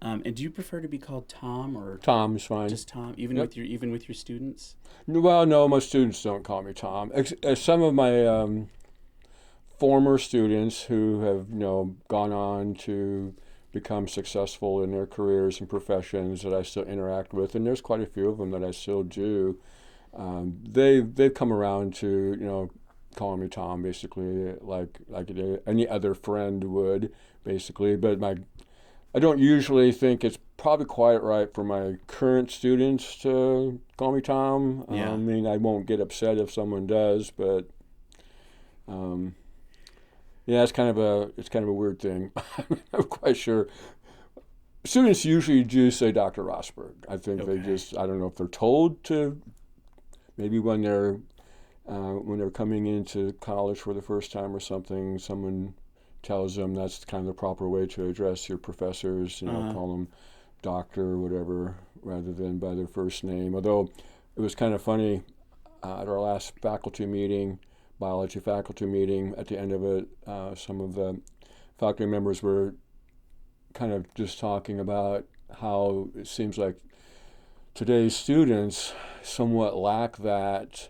And do you prefer to be called Tom or Tom is fine. just Tom, even Yep. with your students? Well, no, my students don't call me Tom. Some of my former students who have, gone on to become successful in their careers and professions that I still interact with, and there's quite a few of them that I still do. They've come around to, calling me Tom, basically, like any other friend would, basically. But I don't usually think it's probably quite right for my current students to call me Tom. I Yeah. mean, I won't get upset if someone does, but um, yeah, it's kind of a weird thing. I'm quite sure. Students usually do say Dr. Rosburg. I think they Okay. just, I don't know if they're told to, maybe when they're coming into college for the first time or something, someone tells them that's kind of the proper way to address your professors, Uh, call them doctor or whatever, rather than by their first name. Although it was kind of funny at our last faculty meeting, biology faculty meeting, at the end of it, some of the faculty members were kind of just talking about how it seems like today's students somewhat lack that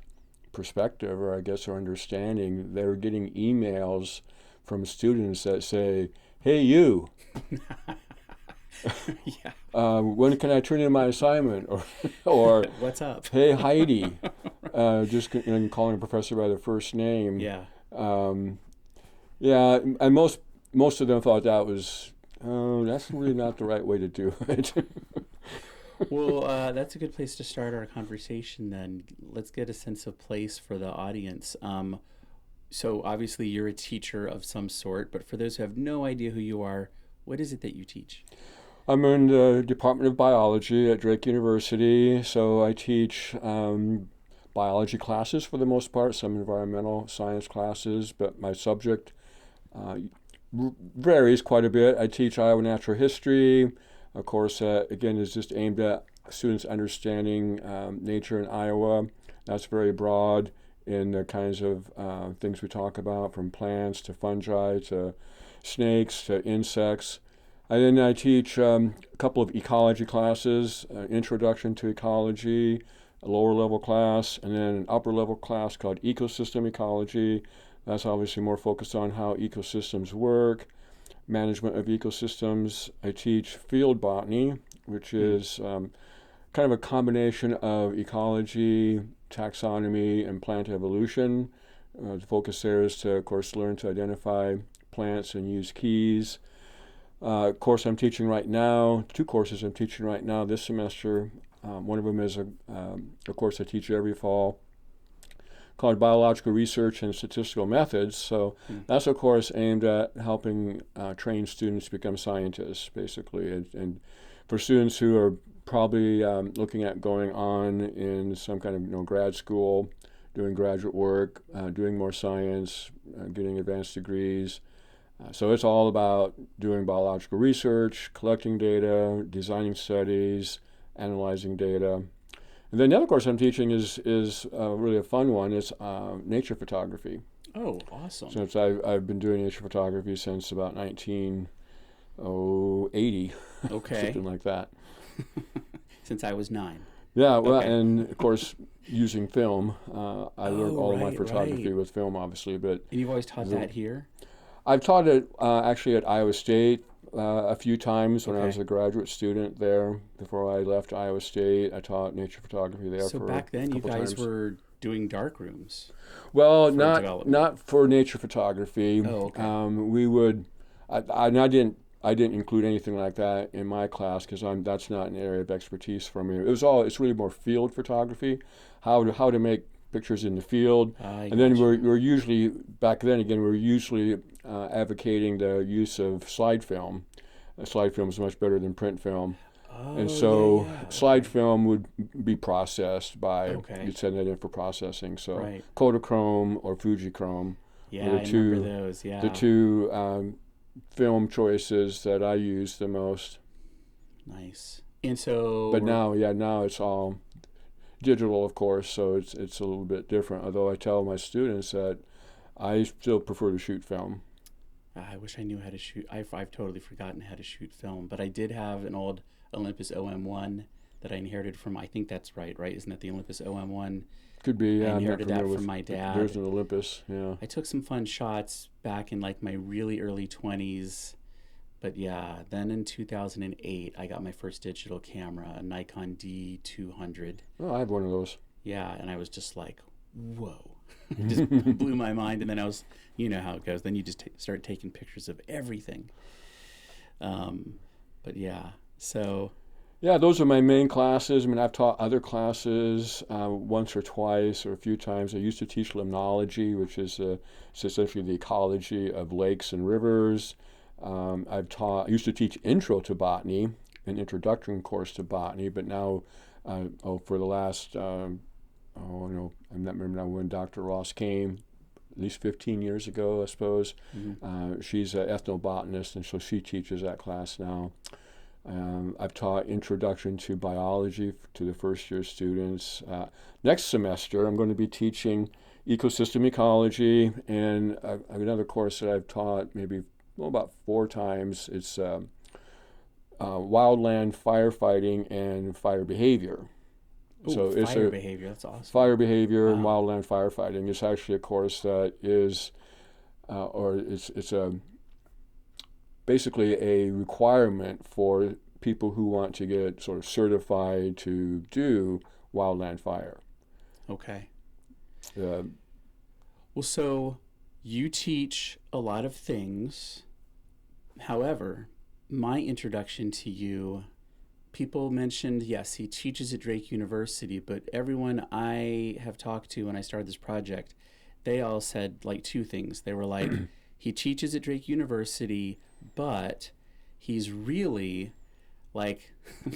perspective, or I guess, or understanding. They're getting emails from students that say, "Hey, you, yeah. when can I turn in my assignment?" or What's up? "Hey, Heidi," just calling a professor by their first name. Yeah. Um, yeah, and most of them thought that was, oh, that's really not the right way to do it. Well, that's a good place to start our conversation then. Let's get a sense of place for the audience. So, obviously, you're a teacher of some sort, but for those who have no idea who you are, what is it that you teach? I'm in the Department of Biology at Drake University, so I teach biology classes for the most part, some environmental science classes, but my subject uh, varies quite a bit. I teach Iowa natural history, a course that, again, is just aimed at students understanding nature in Iowa. That's very broad in the kinds of things we talk about, from plants to fungi to snakes to insects. And then I teach a couple of ecology classes, Introduction to Ecology, a lower level class, and then an upper level class called Ecosystem Ecology. That's obviously more focused on how ecosystems work, management of ecosystems. I teach field botany, which Hmm. is kind of a combination of ecology, taxonomy, and plant evolution. The focus there is to, of course, learn to identify plants and use keys. Course I'm teaching right now, two courses I'm teaching right now this semester. One of them is a course I teach every fall called Biological Research and Statistical Methods. So Hmm. that's a course aimed at helping train students become scientists, basically. And for students who are probably looking at going on in some kind of grad school, doing graduate work, doing more science, getting advanced degrees. So it's all about doing biological research, collecting data, designing studies, analyzing data. And then the other course I'm teaching is really a fun one. It's nature photography. Oh, awesome. Since I've been doing nature photography since about 1980, Okay. something like that. Since I was 9. Yeah, well, Okay. and of course using film. I learned Oh, all of my right, photography right. with film, obviously, but And you've always taught the, that here? I've taught it actually at Iowa State a few times when I was Okay. a graduate student there. Before I left Iowa State, I taught nature photography there So for back a then, you couple guys times. were doing dark rooms Well, for not development. not for nature photography. Oh, okay. We would, and I didn't include anything like that in my class because that's not an area of expertise for me. It's really more field photography, how to make pictures in the field, I and then gotcha. we're usually back then again we're usually advocating the use of slide film. Slide film is much better than print film. And Oh, yeah, so yeah. slide Okay. film would be processed by, Okay. you'd send that in for processing. So Right. Kodachrome or Fujichrome were Yeah, the I remember two those. the Yeah. two film choices that I use the most. Nice. And so But we're now it's all digital, of course, so it's a little bit different. Although I tell my students that I still prefer to shoot film. I wish I knew how to shoot. I've totally forgotten how to shoot film, but I did have an old Olympus OM1 that I inherited from. I think that's right, right? Isn't that the Olympus OM1? Could be. I Yeah, I'm not inherited familiar that from with. my There's dad. an Olympus. Yeah. I took some fun shots back in like my really early 20s. But yeah, then in 2008, I got my first digital camera, a Nikon D200. Oh, I have one of those. Yeah, and I was just like, whoa. It just blew my mind. And then I was, you know how it goes. Then you just start taking pictures of everything. Um, but yeah, so. Yeah, those are my main classes. I mean, I've taught other classes once or twice or a few times. I used to teach limnology, which is it's essentially the ecology of lakes and rivers. I used to teach intro to botany, an introduction course to botany, but now, for the last, I'm not remember now when Dr. Ross came, at least 15 years ago, I suppose. She's an ethnobotanist, and so she teaches that class now. I've taught introduction to biology to the first year students. Next semester, I'm going to be teaching ecosystem ecology, and I have another course that I've taught maybe about 4 times. It's wildland firefighting and fire behavior. Ooh, So it's fire a behavior. That's awesome. fire behavior and Wow. wildland firefighting. It's actually a course that is, or it's a basically a requirement for people who want to get sort of certified to do wildland fire. Okay. Uh, Well, so you teach a lot of things. However, my introduction to you, people mentioned, yes, he teaches at Drake University, but everyone I have talked to when I started this project, they all said like 2 things. They were like, he teaches at Drake University, but he's really like,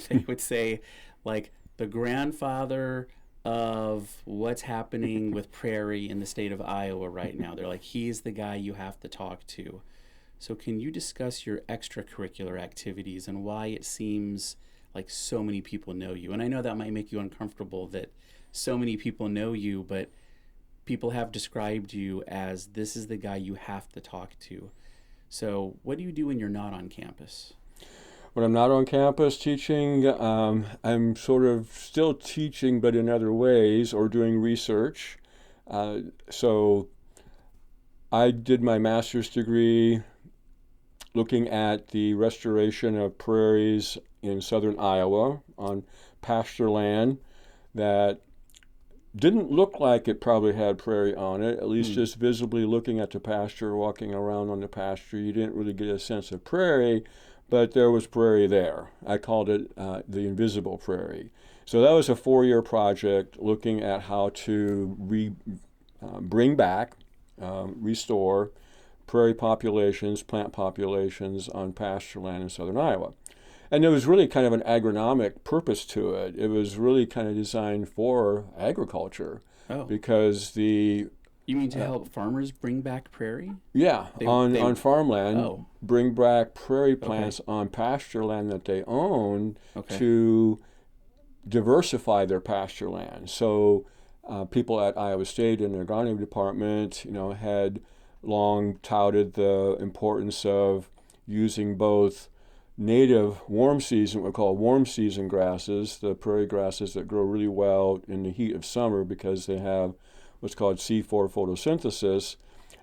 they would say, like the grandfather of what's happening with Prairie in the state of Iowa right now. They're like, he's the guy you have to talk to. So, can you discuss your extracurricular activities and why it seems like so many people know you? And I know that might make you uncomfortable that so many people know you, but people have described you as this is the guy you have to talk to. So, what do you do when you're not on campus? when I'm not on campus teaching, I'm sort of still teaching, but in other ways, or doing research. So I did my master's degree looking at the restoration of prairies in southern Iowa on pasture land that didn't look like it probably had prairie on it, at least Hmm. just visibly looking at the pasture, walking around on the pasture. You didn't really get a sense of prairie, but there was prairie there. I called it the invisible prairie. So that was a 4-year project looking at how to bring back, restore prairie populations, plant populations on pasture land in southern Iowa. And there was really kind of an agronomic purpose to it. It was really kind of designed for agriculture Oh, because you mean to uh, help farmers bring back prairie? on farmland, Oh, bring back prairie okay, plants on pasture land that they own okay. to diversify their pasture land. So people at Iowa State in their agronomy department, had long touted the importance of using both native warm season, what we call warm season grasses, the prairie grasses that grow really well in the heat of summer because they have what's called C4 photosynthesis,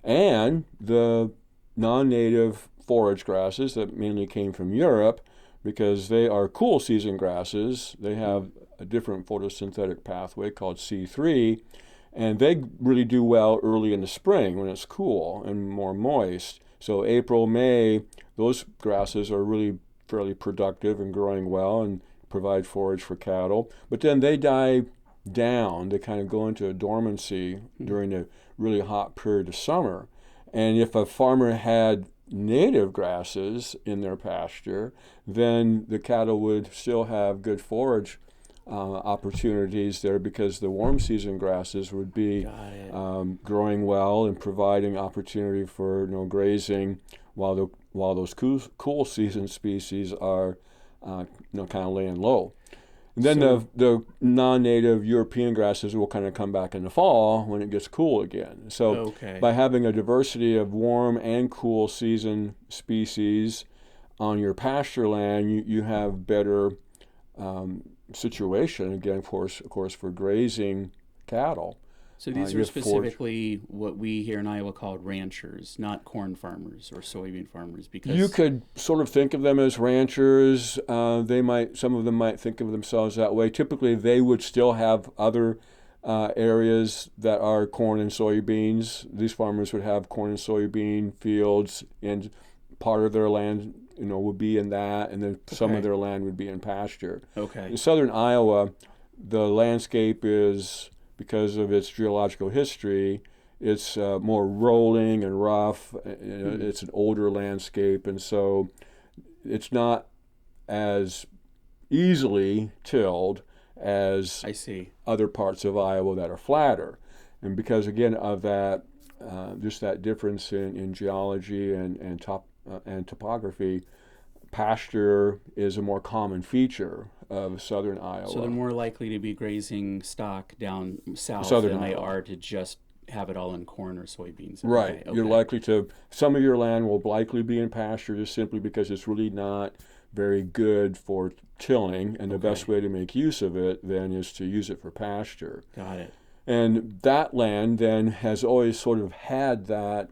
and the non-native forage grasses that mainly came from Europe because they are cool season grasses. They Hmm. have a different photosynthetic pathway called C3, and they really do well early in the spring when it's cool and more moist. So April, May, those grasses are really fairly productive and growing well and provide forage for cattle. But then they die down. They kind of go into a dormancy Hmm. during the really hot period of summer. And if a farmer had native grasses in their pasture, then the cattle would still have good forage opportunities there because the warm season grasses would be Got it. growing well and providing opportunity for grazing while those cool season species are kind of laying low. And then So, the non-native European grasses will kind of come back in the fall when it gets cool again. So okay. by having a diversity of warm and cool season species on your pasture land, you have better situation again, of course, for grazing cattle. So these You are have forage. specifically what we here in Iowa call ranchers, not corn farmers or soybean farmers, You because could sort of think of them as ranchers. Some of them might think of themselves that way. Typically, they would still have other areas that are corn and soybeans. These farmers would have corn and soybean fields, and part of their land, would be in that, and then some of okay, their land would be in pasture. okay, In southern Iowa, the landscape is, because of its geological history, it's more rolling and rough. hmm, It's an older landscape, and so it's not as easily tilled as I see. other parts of Iowa that are flatter. And because, again, of that, just that difference in geology and topography, pasture is a more common feature of southern So they're Iowa. more likely to be grazing stock down south Southern than they Iowa. are to just have it all in corn or soybeans. Right. Okay, You're okay, likely to, some of your land will likely be in pasture just simply because it's really not very good for tilling. And the best okay, way to make use of it then is to use it for pasture. got it. And that land then has always sort of had that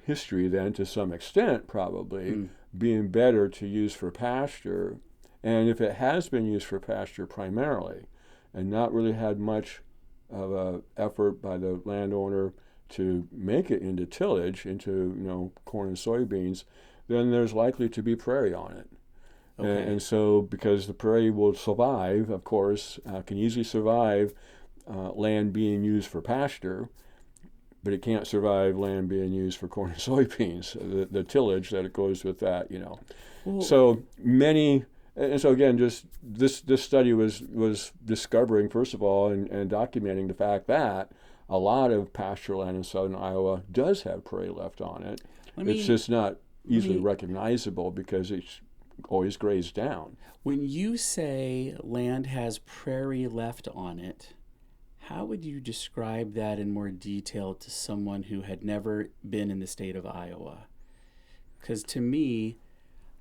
history, then to some extent, probably Hmm. being better to use for pasture. And if it has been used for pasture primarily and not really had much of a effort by the landowner to make it into tillage, into corn and soybeans, then there's likely to be prairie on it. And Okay, so, because the prairie will survive, of course, can easily survive land being used for pasture, but it can't survive land being used for corn and soybeans. The tillage that it goes with that. well, So many, and so again, just this study was discovering, first of all, and documenting the fact that a lot of pasture land in southern Iowa does have prairie left on it. let It's me just not let easily me recognizable because it's always grazed down. when you say land has prairie left on it, how would you describe that in more detail to someone who had never been in the state of Iowa? Because to me,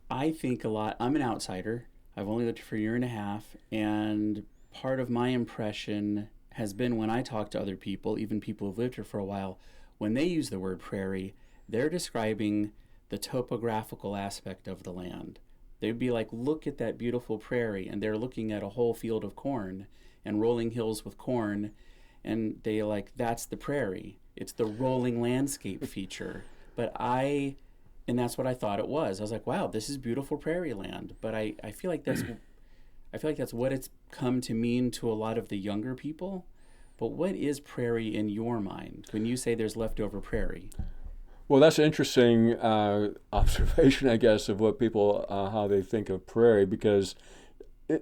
I think a lot. I'm an outsider. I've only lived here for a year and a half, and part of my impression has been when I talk to other people, even people who've lived here for a while, when they use the word prairie, they're describing the topographical aspect of the land. They'd be like, look at that beautiful prairie, and they're looking at a whole field of corn and rolling hills with corn, and they like, that's the prairie. It's the rolling landscape feature. But and that's what I thought it was. I was like, wow, this is beautiful prairie land. But I feel like that's what it's come to mean to a lot of the younger people. But what is prairie in your mind when you say there's leftover prairie? Well, that's an interesting observation, I guess, of what people how they think of prairie, because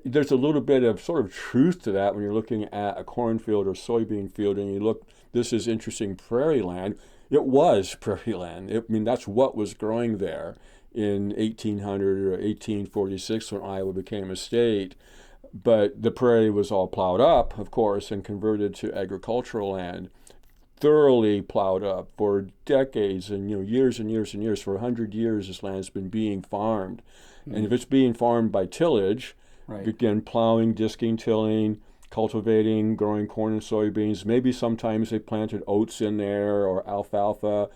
there's a little bit of sort of truth to that when you're looking at a cornfield or soybean field and you look, this is interesting prairie land. It was prairie land. I mean, that's what was growing there in 1800 or 1846 when Iowa became a state. But the prairie was all plowed up, of course, and converted to agricultural land, thoroughly plowed up for decades and years and years and years. For 100 years, this land's been being farmed, and Hmm. if it's being farmed by tillage, Right. again, plowing, disking, tilling, cultivating, growing corn and soybeans. Maybe sometimes they planted oats in there or alfalfa,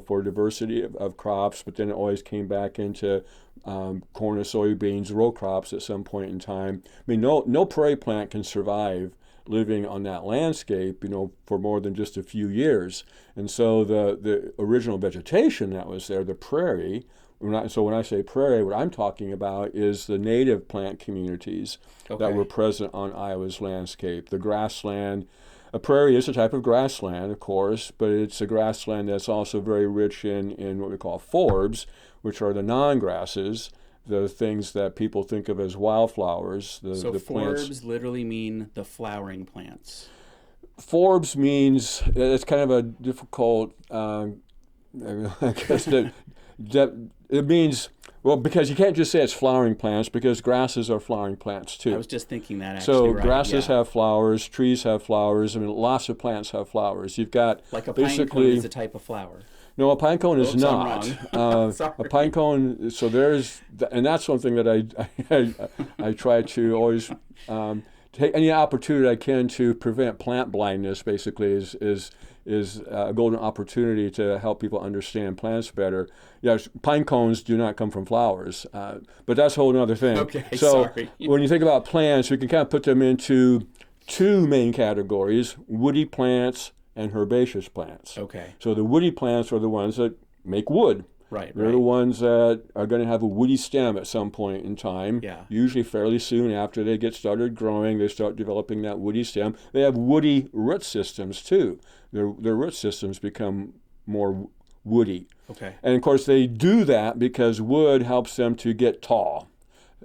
for diversity of crops. But then it always came back into corn or soybeans, row crops at some point in time. I mean, no prairie plant can survive living on that landscape, for more than just a few years. And so the original vegetation that was there, the prairie, so when I say prairie, what I'm talking about is the native plant communities that were Okay. present on Iowa's landscape. The grassland, a prairie is a type of grassland, of course, but it's a grassland that's also very rich in what we call forbs, which are the non-grasses, the things that people think of as wildflowers, So the plants. forbs literally mean the flowering plants. Forbs means, it's kind of a difficult, I guess, That it means, well, because you can't just say it's flowering plants, because grasses are flowering plants I too. was just thinking that actually, So right? grasses Yeah. have flowers, trees have flowers. I mean, lots of plants have flowers. You've got Like a pine cone is basically, a type of flower. no, a pine cone is Oops, I'm not. wrong. A pine Sorry. cone, so and that's one thing that I try to always take any opportunity I can to prevent plant blindness. Basically, is a golden opportunity to help people understand plants better. Yes, pine cones do not come from flowers, but that's a whole other thing. Okay, So sorry. when you think about plants, we can kind of put them into two main categories: woody plants and herbaceous plants. Okay. So the woody plants are the ones that make wood. Right, They're the right. ones that are going to have a woody stem at some point in time. Yeah. Usually fairly soon after they get started growing, they start developing that woody stem. They have woody root systems too. Their root systems become more woody. Okay. And of course they do that because wood helps them to get tall.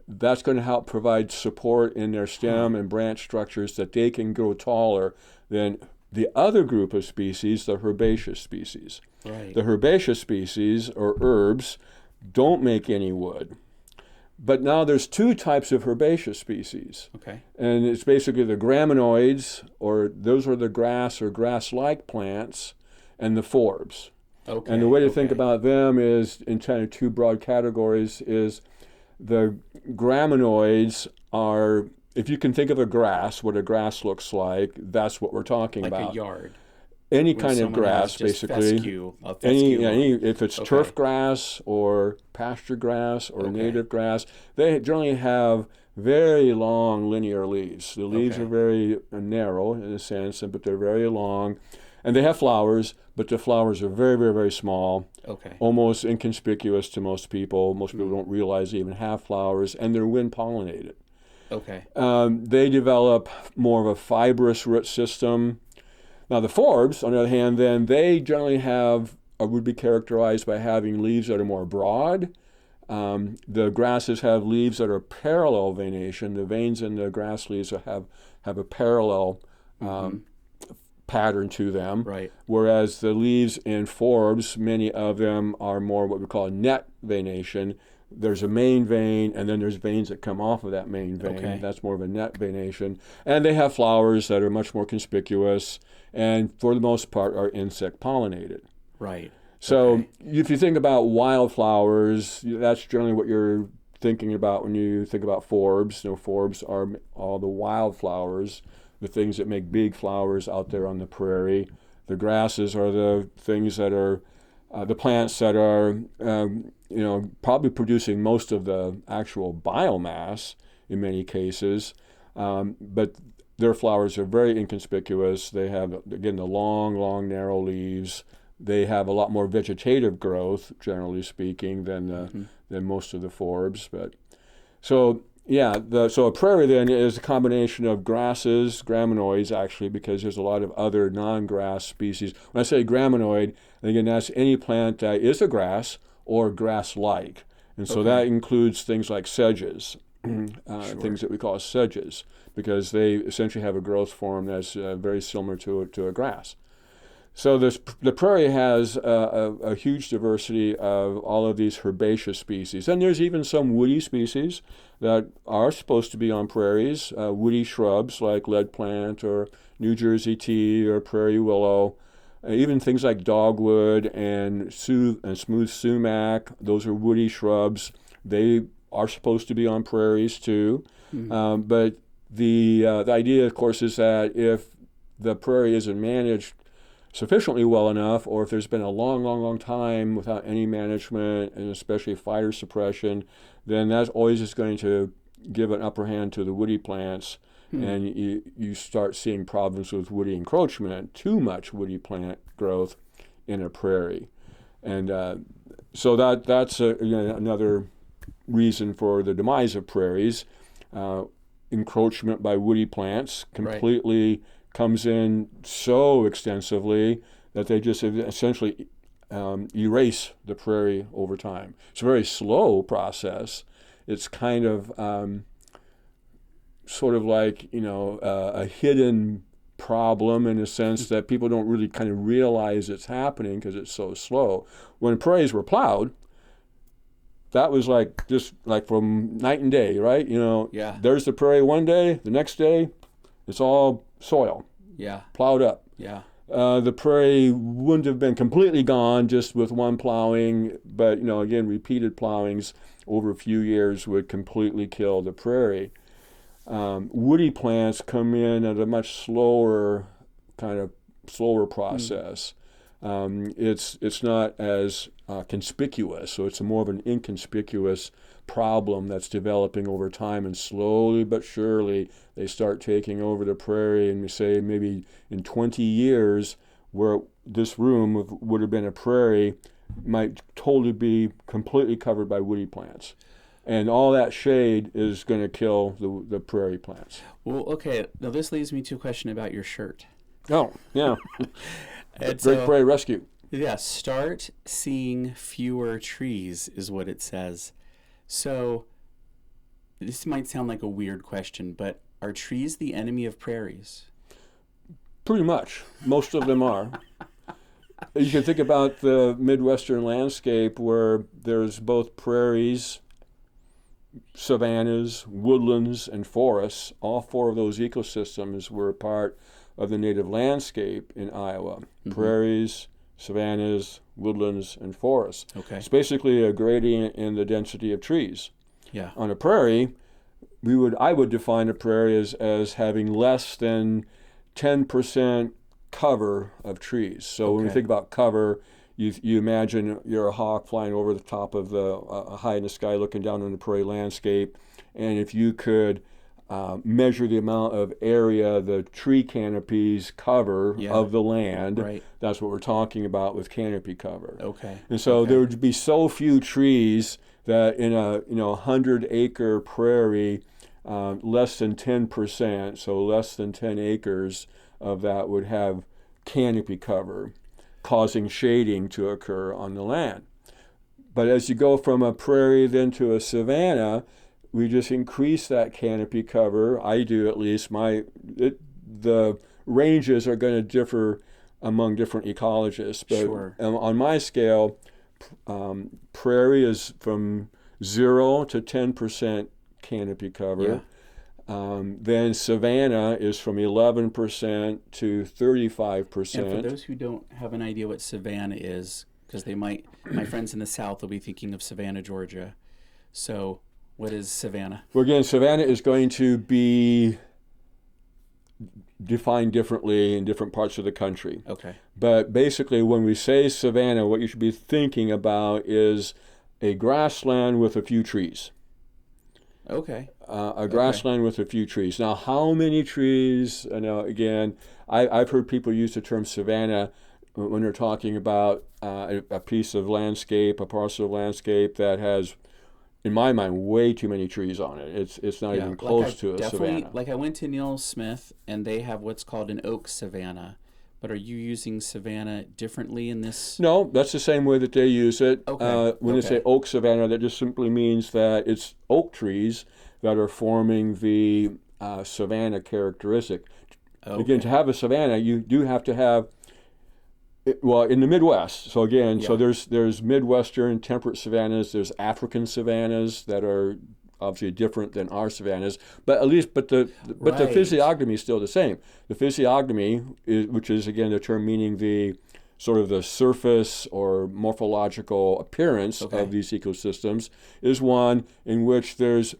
That's going to help provide support in their Huh. stem and branch structures that they can grow taller than the other group of species, the herbaceous species. Right. The herbaceous species, or herbs, don't make any wood. But now there's two types of herbaceous species. Okay. And it's basically the graminoids, or those are the grass or grass-like plants, and the forbs. Okay. And the way to think Okay. about them is, in kind of two broad categories, is the graminoids are, if you can think of a grass, what a grass looks like, that's what we're talking Like a about. yard Any where kind of someone has grass, just basically. a Any, fescue any, lawn. if it's Okay. turf grass or pasture grass or Okay. native grass, they generally have very long linear leaves. The leaves Okay. are very narrow in a sense, but they're very long. And they have flowers, but the flowers are very, very, very small, Okay. almost inconspicuous to most people. Most people Mm. don't realize they even have flowers, and they're wind pollinated. Okay. They develop more of a fibrous root system. Now, the forbs, on the other hand, then they generally have, or would be characterized by having leaves that are more broad. The grasses have leaves that are parallel venation. The veins in the grass leaves have a parallel Mm-hmm. pattern to them. Right. Whereas the leaves in forbs, many of them are more what we call net venation. There's a main vein, and then there's veins that come off of that main vein. Okay. That's more of a net venation. And they have flowers that are much more conspicuous, and for the most part are insect pollinated. Right. So Okay. if you think about wildflowers, that's generally what you're thinking about when you think about forbs. Forbs are all the wildflowers, the things that make big flowers out there on the prairie. The grasses are the things that are the plants that are probably producing most of the actual biomass in many cases, but their flowers are very inconspicuous. They have, again, the long, long, narrow leaves. They have a lot more vegetative growth, generally speaking, Mm-hmm. than most of the forbs. But so yeah, so a prairie then is a combination of grasses, graminoids actually, because there's a lot of other non-grass species. When I say graminoid, again, that's any plant that is a grass or grass-like. And so that Okay. includes things like sedges, Sure. things that we call sedges, because they essentially have a growth form that's very similar to a grass. So the prairie has a huge diversity of all of these herbaceous species. And there's even some woody species that are supposed to be on prairies, woody shrubs like lead plant or New Jersey tea or prairie willow. Even things like dogwood and smooth sumac, those are woody shrubs. They are supposed to be on prairies too. Mm. But the idea, of course, is that if the prairie isn't managed sufficiently well enough, or if there's been a long, long, long time without any management, and especially fire suppression, then that's always just going to give an upper hand to the woody plants, and you start seeing problems with woody encroachment, too much woody plant growth in a prairie. And so that's another reason for the demise of prairies. Encroachment by woody plants Right. completely comes in so extensively that they just essentially erase the prairie over time. It's a very slow process. It's kind of sort of like a hidden problem in a sense that people don't really kind of realize it's happening because it's so slow. When prairies were plowed, that was like just like from night and day, right? Yeah. There's the prairie one day, the next day, it's all soil, Yeah. plowed up. Yeah. The prairie wouldn't have been completely gone just with one plowing, but again, repeated plowings over a few years would completely kill the prairie. Woody plants come in at a much slower process. It's not as conspicuous, so it's more of an inconspicuous problem that's developing over time, and slowly but surely they start taking over the prairie, and we say maybe in 20 years where this room would have been a prairie might totally be completely covered by woody plants. And all that shade is going to kill the prairie plants. Well, okay. Now this leads me to a question about your shirt. Oh, yeah. And Great Prairie Rescue. Yeah, start seeing fewer trees is what it says. So this might sound like a weird question, but are trees the enemy of prairies? Pretty much. Most of them are. You can think about the Midwestern landscape where there's both prairies, savannas, woodlands, and forests. All four of those ecosystems were part of the native landscape in Iowa. Mm-hmm. Prairies, savannas, woodlands, and forests. Okay. It's basically a gradient in the density of trees. Yeah. On a prairie, I would define a prairie as having less than 10% cover of trees. So when we think about cover, you imagine you're a hawk flying over the top of high in the sky looking down on the prairie landscape, and if you could measure the amount of area the tree canopies cover of the land, right. That's what we're talking about with canopy cover. Okay. And so there would be so few trees that in a 100-acre prairie, less than 10%, so less than 10 acres of that would have canopy cover, causing shading to occur on the land. But as you go from a prairie then to a savanna, we just increase that canopy cover. I do, at least. The ranges are going to differ among different ecologists, but sure. On my scale, prairie is from 0 to 10% canopy cover. Yeah. Then savanna is from 11% to 35%. And for those who don't have an idea what savanna is, because my friends in the South will be thinking of Savannah, Georgia. So what is savanna? Well, again, savanna is going to be defined differently in different parts of the country. Okay. But basically, when we say savanna, what you should be thinking about is a grassland with a few trees. Okay. A grassland with a few trees. Now, how many trees? Again, I've heard people use the term savanna when they're talking about a piece of landscape, a parcel of landscape that has, in my mind, way too many trees on it. It's not even close to a savanna. Like I went to Neil Smith, and they have what's called an oak savanna. But are you using savanna differently in this? No, that's the same way that they use it. Okay. When they say oak savanna, that just simply means that it's oak trees that are forming the savanna characteristic. Okay. Again, to have a savanna, you do have to have, well, in the Midwest. So again, so there's Midwestern temperate savannas. There's African savannas that are obviously different than our savannas, but the physiognomy is still the same. The physiognomy, which is again the term meaning the sort of the surface or morphological appearance of these ecosystems, is one in which there's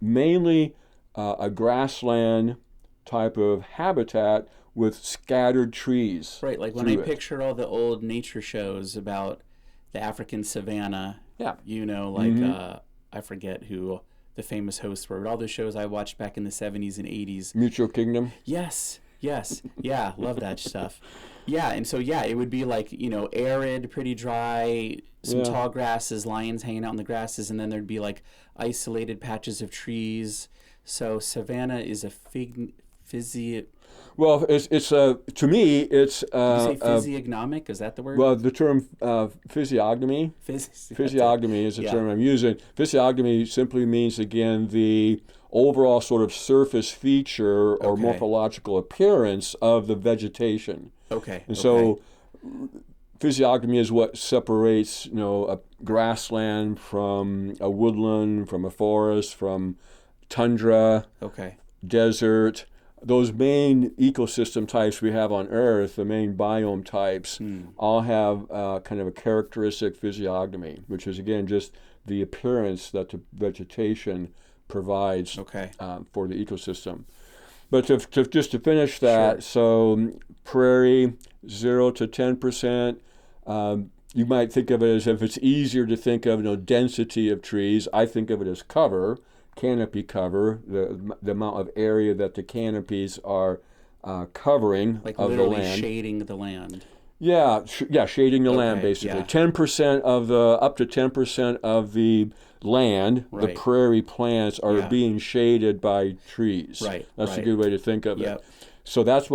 mainly a grassland type of habitat with scattered trees. Right, like when I picture all the old nature shows about the African savanna, I forget who the famous hosts were, but all the shows I watched back in the 70s and 80s. Mutual Kingdom? Yes. Yeah, love that stuff. Yeah, and so, it would be like, arid, pretty dry, some tall grasses, lions hanging out in the grasses, and then there'd be like isolated patches of trees. So savanna is a Well, it's to me, it's... Did you say physiognomic? Is that the word? Well, the term physiognomy. Physiognomy is the term I'm using. Physiognomy simply means, again, the overall sort of surface feature or morphological appearance of the vegetation. Okay. And so physiognomy is what separates, a grassland from a woodland, from a forest, from tundra, Okay. desert. Those main ecosystem types we have on Earth, the main biome types, all have kind of a characteristic physiognomy, which is again just the appearance that the vegetation provides Okay. for the ecosystem. But just to finish that, Sure. so prairie, 0 to 10%. You might think of it as, if it's easier to think of, density of trees. I think of it as cover, canopy cover, the amount of area that the canopies are covering Like of the literally land. shading the land. Yeah, shading the land Okay, basically. yeah. 10% of the up to 10% of the land, the Right. prairie plants are Yeah. being shaded by trees. Right, That's a right. good way to think of it. Yep. So that's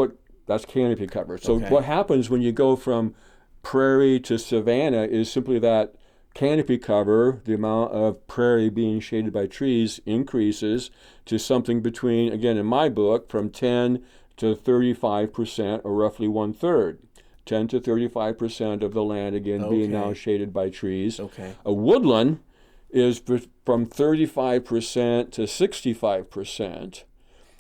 canopy cover. So Okay. what happens when you go from prairie to savanna is simply that canopy cover, the amount of prairie being shaded by trees, increases to something between, again in my book, from 10 to 35%, or roughly 1/3. 10 to 35% of the land, again, being now Okay. shaded by trees. Okay. A woodland is from 35% to 65%.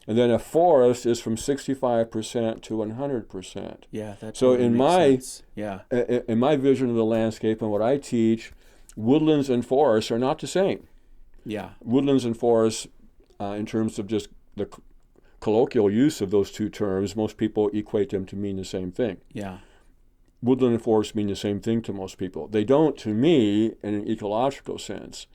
And then a forest is from 65% to 100%. Yeah, that So totally makes sense. Yeah. in my vision of the landscape and what I teach, woodlands and forests are not the same. Yeah. Woodlands and forests, in terms of just the colloquial use of those two terms, most people equate them to mean the same thing. Yeah. Woodland and forest mean the same thing to most people. They don't to me in an ecological sense.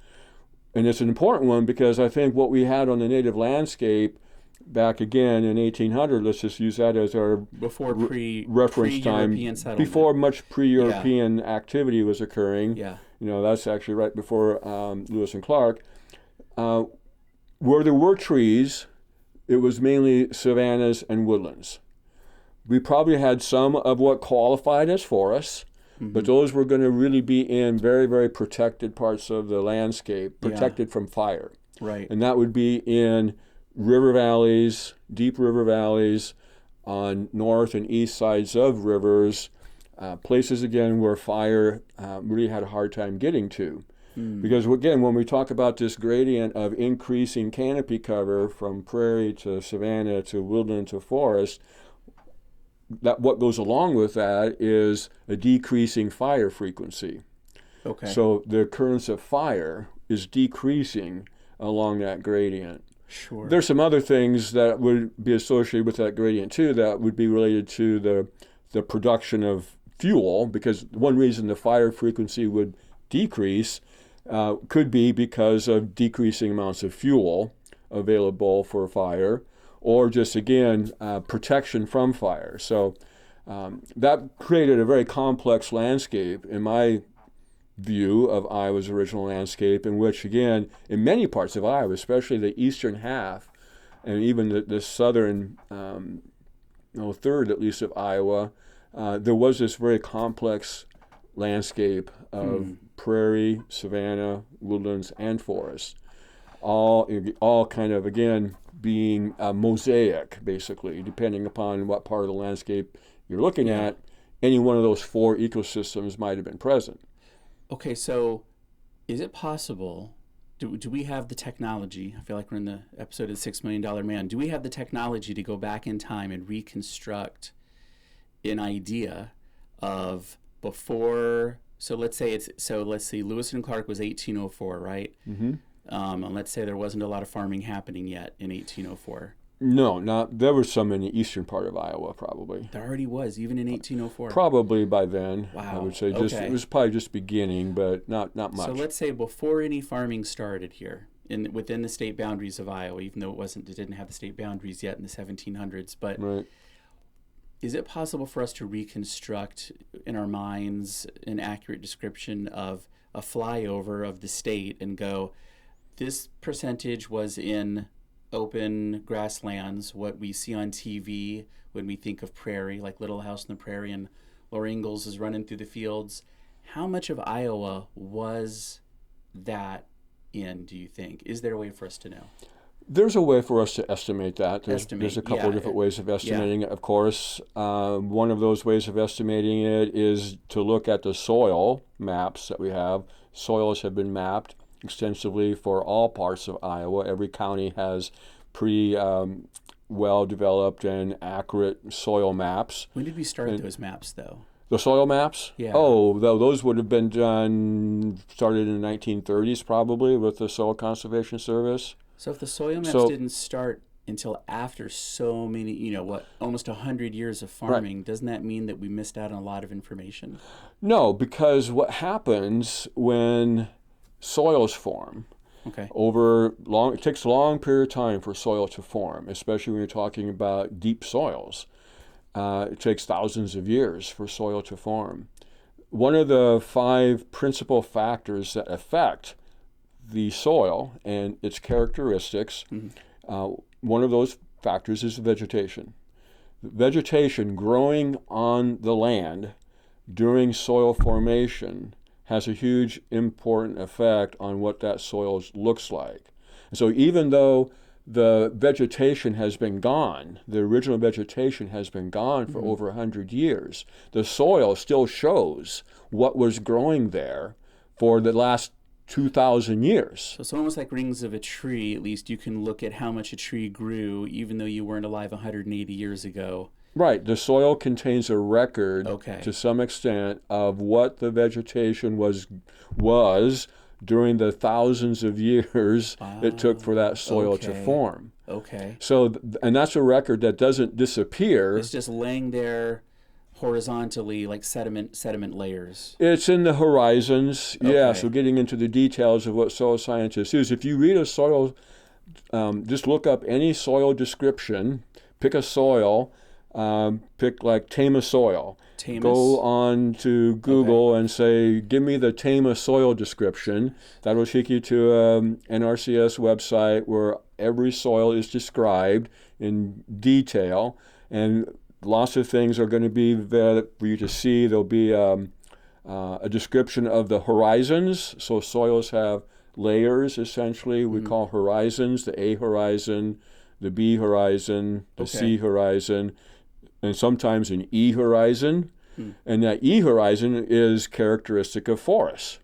And it's an important one because I think what we had on the native landscape back again in 1800, let's just use that as our Before reference time, pre-European settlement. before much pre-European activity was occurring. Yeah. That's actually right before Lewis and Clark. Where there were trees, it was mainly savannas and woodlands. We probably had some of what qualified as forests, but those were going to really be in very, very protected parts of the landscape, protected from fire. Right. And that would be in river valleys, deep river valleys, on north and east sides of rivers, places again where fire really had a hard time getting to. Because again, when we talk about this gradient of increasing canopy cover from prairie to savanna to woodland to forest, that what goes along with that is a decreasing fire frequency. Okay. So the occurrence of fire is decreasing along that gradient. Sure. There's some other things that would be associated with that gradient too that would be related to the production of fuel, because one reason the fire frequency would decrease could be because of decreasing amounts of fuel available for fire, or just again protection from fire. So that created a very complex landscape in my view of Iowa's original landscape, in which again in many parts of Iowa, especially the eastern half and even the southern third at least of Iowa, there was this very complex landscape of prairie, savanna, woodlands, and forests, all kind of again being a mosaic, basically, depending upon what part of the landscape you're looking at. Any one of those four ecosystems might have been present. Okay, so is it possible, do we have the technology, I feel like we're in the episode of the $6 Million Man, do we have the technology to go back in time and reconstruct an idea of before, let's see, Lewis and Clark was 1804, right? Mm-hmm. And let's say there wasn't a lot of farming happening yet in 1804. No, there was some in the eastern part of Iowa, probably. There already was, even in 1804. Probably by then. Wow. I would say Okay. It was probably just beginning, but not much. So let's say before any farming started here, within the state boundaries of Iowa, even though it didn't have the state boundaries yet in the 1700s, but right. Is it possible for us to reconstruct in our minds an accurate description of a flyover of the state and go, this percentage was in open grasslands, what we see on TV when we think of prairie, like Little House on the Prairie and Laura Ingalls is running through the fields. How much of Iowa was that in, do you think? Is there a way for us to know? There's a way for us to estimate that. There's Estimate, a couple of yeah, different ways of yeah. estimating it, of course. One of those ways of estimating it is to look at the soil maps that we have. Soils have been mapped extensively for all parts of Iowa. Every county has pretty well-developed and accurate soil maps. When did we start And those maps, though? the soil maps? Yeah. Oh, those would have been started in the 1930s probably with the Soil Conservation Service. So if the soil maps So, didn't start until after so many, almost 100 years of right. farming, doesn't that mean that we missed out on a lot of information? No, because what happens when soils form Okay. it takes a long period of time for soil to form, especially when you're talking about deep soils. It takes thousands of years for soil to form. One of the 5 principal factors that affect the soil and its characteristics, one of those factors is vegetation. Vegetation growing on the land during soil formation has a huge important effect on what that soil looks like. And so even though the vegetation has been gone, the original vegetation has been gone for over 100 years, the soil still shows what was growing there for the last 2,000 years. So it's almost like rings of a tree. At least you can look at how much a tree grew, even though you weren't alive 180 years ago. Right, the soil contains a record Okay. to some extent of what the vegetation was during the thousands of years it took for that soil to Okay. form. Okay. So, and that's a record that doesn't disappear. It's just laying there horizontally like sediment layers. It's in the horizons. Yeah, Okay. so getting into the details of what soil scientists use. If you read a soil, just look up any soil description, pick a soil, pick like Tama soil. Tamus. Go on to Google and say, give me the Tama soil description. That will take you to an NRCS website where every soil is described in detail, and lots of things are going to be there for you to see. There'll be a description of the horizons. So soils have layers, essentially. We call horizons the A horizon, the B horizon, the C horizon, and sometimes an E horizon. And that E horizon is characteristic of forests.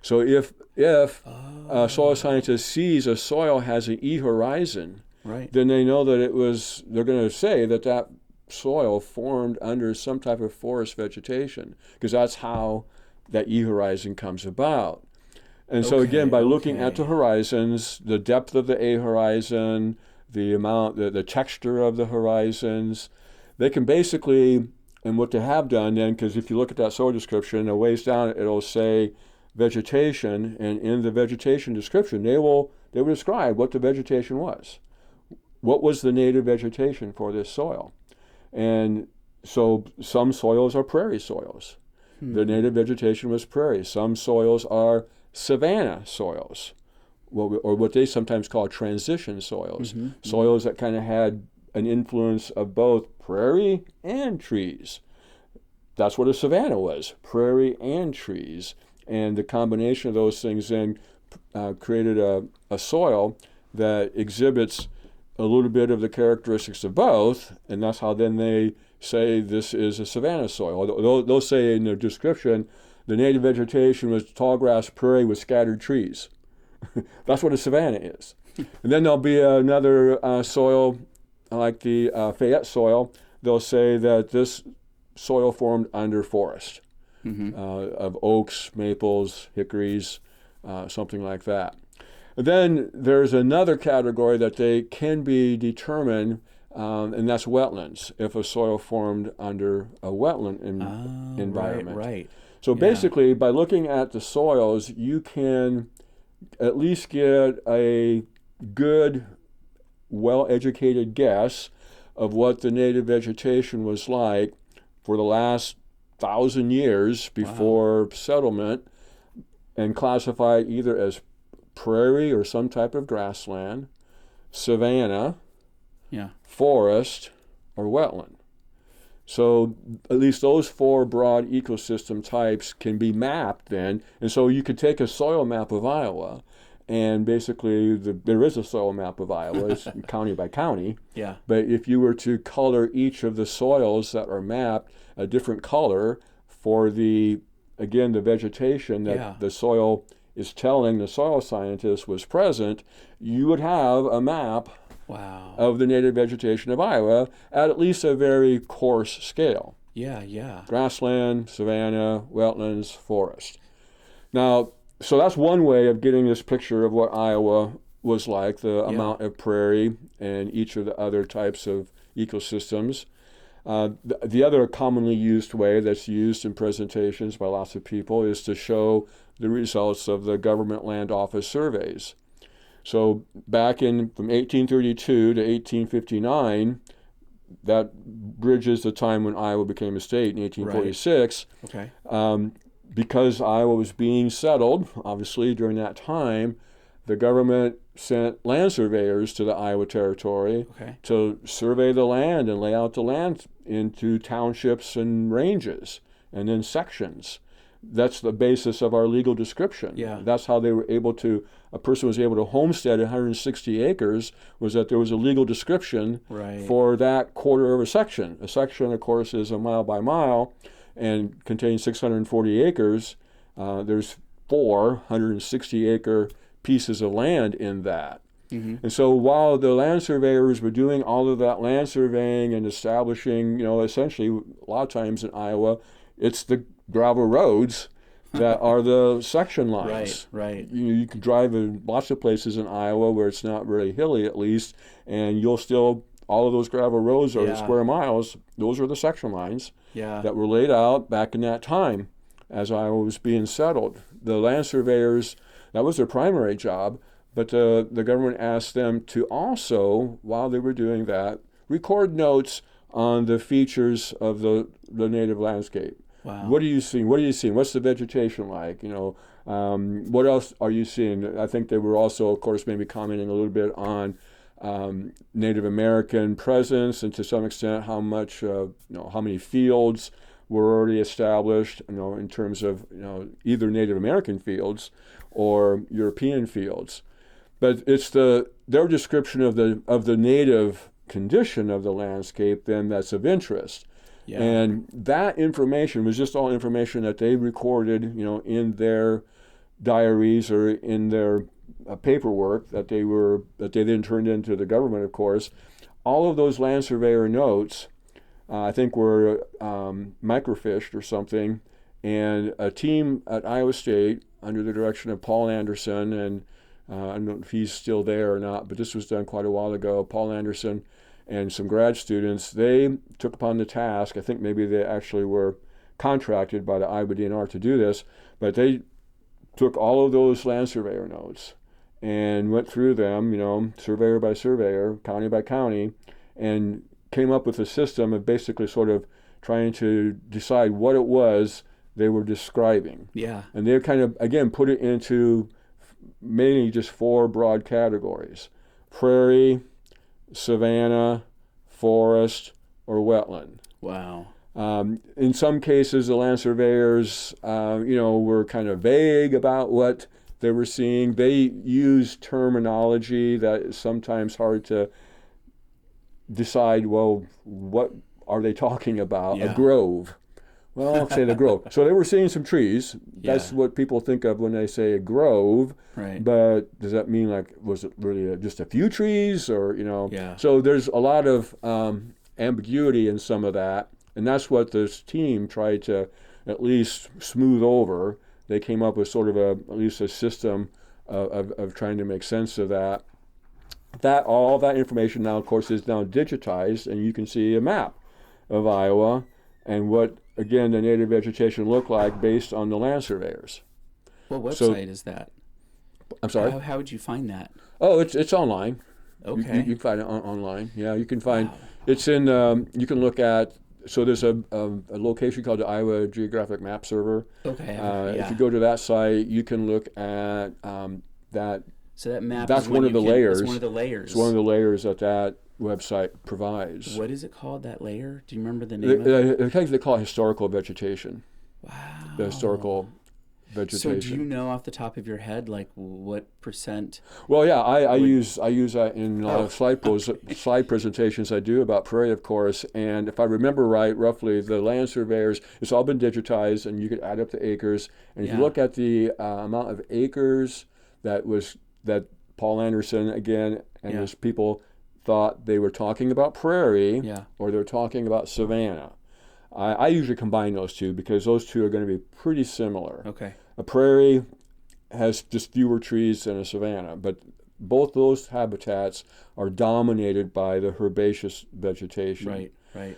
So if a soil scientist sees a soil has an E horizon, Right. then they know that they're going to say that soil formed under some type of forest vegetation, because that's how that E horizon comes about. And so again, by looking at the horizons, the depth of the A horizon, the texture of the horizons, they can basically, and what they have done then, because if you look at that soil description, a ways down it'll say vegetation, and in the vegetation description, they will describe what the vegetation was. What was the native vegetation for this soil? And so some soils are prairie soils. The native vegetation was prairie. Some soils are savanna soils, or what they sometimes call transition soils, soils that kind of had an influence of both prairie and trees. That's what a savanna was, prairie and trees. And the combination of those things then created a soil that exhibits a little bit of the characteristics of both, and that's how then they say this is a savanna soil. They'll say in their description, the native vegetation was tall grass prairie with scattered trees. That's what a savanna is. And then there'll be another soil, like the Fayette soil. They'll say that this soil formed under forest of oaks, maples, hickories, something like that. And then there's another category that they can be determined, and that's wetlands, if a soil formed under a wetland environment. Right. So basically, by looking at the soils, you can at least get a good, well-educated guess of what the native vegetation was like for the last 1,000 years before settlement, and classify it either as prairie or some type of grassland, savanna, forest, or wetland. So at least those 4 broad ecosystem types can be mapped then. And so you could take a soil map of Iowa and basically there is a soil map of Iowa. It's county by county. Yeah. But if you were to color each of the soils that are mapped a different color for the vegetation that the soil is telling the soil scientist was present, you would have a map of the native vegetation of Iowa at least a very coarse scale. Yeah, yeah. Grassland, savanna, wetlands, forest. Now, so that's one way of getting this picture of what Iowa was like, the amount of prairie and each of the other types of ecosystems. The other commonly used way that's used in presentations by lots of people is to show the results of the government land office surveys. So back from 1832 to 1859, that bridges the time when Iowa became a state in 1846. Right. Okay. Because Iowa was being settled, obviously, during that time, the government sent land surveyors to the Iowa Territory to survey the land and lay out the land into townships and ranges and then sections. That's the basis of our legal description. Yeah. That's how they were able to, a person was able to homestead 160 acres, was that there was a legal description for that quarter of a section. A section, of course, is a mile by mile and contains 640 acres. There's 460-acre pieces of land in that. Mm-hmm. And so while the land surveyors were doing all of that land surveying and establishing, essentially a lot of times in Iowa, it's the gravel roads that are the section lines. Right. You can drive in lots of places in Iowa where it's not really hilly, at least, and you'll still, all of those gravel roads are square miles. Those are the section lines that were laid out back in that time as Iowa was being settled. The land surveyors, that was their primary job, but the government asked them to also, while they were doing that, record notes on the features of the native landscape. Wow. What are you seeing? What's the vegetation like? What else are you seeing? I think they were also, of course, maybe commenting a little bit on Native American presence, and to some extent how much, how many fields were already established, in terms of, either Native American fields or European fields. But it's their description of the native condition of the landscape then that's of interest. Yeah. And that information was just all information that they recorded, in their diaries or in their paperwork that they then turned into the government, of course. All of those land surveyor notes, I think, were microfished or something, and a team at Iowa State under the direction of Paul Anderson, and I don't know if he's still there or not, but this was done quite a while ago. Paul Anderson and some grad students, they took upon the task, I think maybe they actually were contracted by the Iowa DNR to do this, but they took all of those land surveyor notes and went through them, surveyor by surveyor, county by county, and came up with a system of basically sort of trying to decide what it was they were describing. Yeah. And they kind of, again, put it into mainly just 4 broad categories: prairie, savanna, forest, or wetland. Wow. In some cases, the land surveyors, were kind of vague about what they were seeing. They used terminology that is sometimes hard to decide, well, what are they talking about? Yeah. A grove. Well, I'll say the grove. So they were seeing some trees. That's what people think of when they say a grove. Right. But does that mean, was it really just a few trees, or, Yeah. So there's a lot of ambiguity in some of that. And that's what this team tried to at least smooth over. They came up with sort of at least a system of trying to make sense of that. All that information now, of course, is now digitized, and you can see a map of Iowa and what, again, the native vegetation looked like based on the land surveyors. What website is that? I'm sorry? How would you find that? Oh, it's online. Okay. You can find it online. Yeah, you can find, it's in, you can look at, so there's a location called the Iowa Geographic Map Server. Okay. If you go to that site, you can look at that. So that map that's one of the layers. It's one of the layers. It's one of the layers that website provides. What is it called, that layer? Do you remember the name of it? They call it historical vegetation. Wow. The historical. So do you vegetation. know off the top of your head, like what percent Well, yeah, I would? use that in a lot Oh, of okay. slide presentations I do about Prairie, of course. And if I remember right, roughly the land surveyors, it's all been digitized, and you could add up the acres. And if you Yeah. look at the amount of acres that Paul Anderson again and Yeah. his people thought they were talking about Prairie Yeah. or they were talking about Savannah. I usually combine those two because those two are going to be pretty similar. Okay. A prairie has just fewer trees than a savanna, but both those habitats are dominated by the herbaceous vegetation. Right. Right.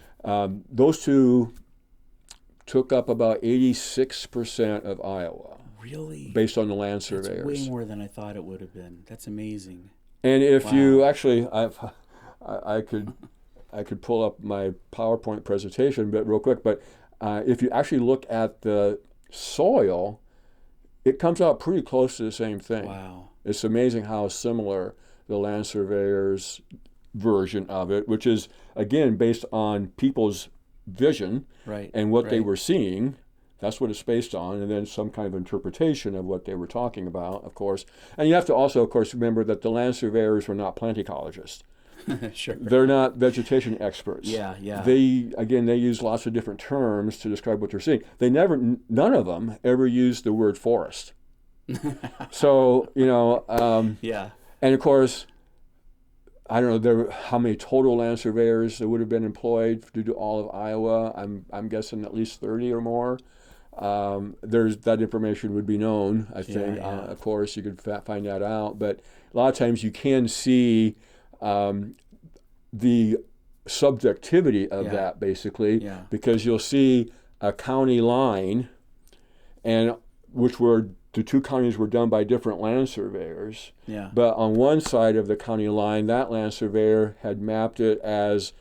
Those two took up about 86% of Iowa Really? based on the land That's way surveyors. more than I thought it would have been. That's amazing. And if you Wow. actually, I could pull up my PowerPoint presentation, but real quick. But if you actually look at the soil, it comes out pretty close to the same thing. Wow. It's amazing how similar the land surveyor's version of it, which is again based on people's vision Right. and what they Right. were seeing. That's what it's based on, and then some kind of interpretation of what they were talking about, of course. And you have to also, of course, remember that the land surveyors were not plant ecologists. Sure. They're not vegetation experts. Yeah. Yeah. They use lots of different terms to describe what they're seeing. None of them ever used the word forest. So Yeah. and of course, I don't know how many total land surveyors that would have been employed to do all of Iowa. I'm guessing at least 30 or more. There's that information would be known. I Yeah. think, Yeah. of course, you could find that out. But a lot of times you can see the subjectivity of Yeah. that basically Yeah. because you'll see a county line and which were the two counties were done by different land surveyors, Yeah. but on one side of the county line that land surveyor had mapped it as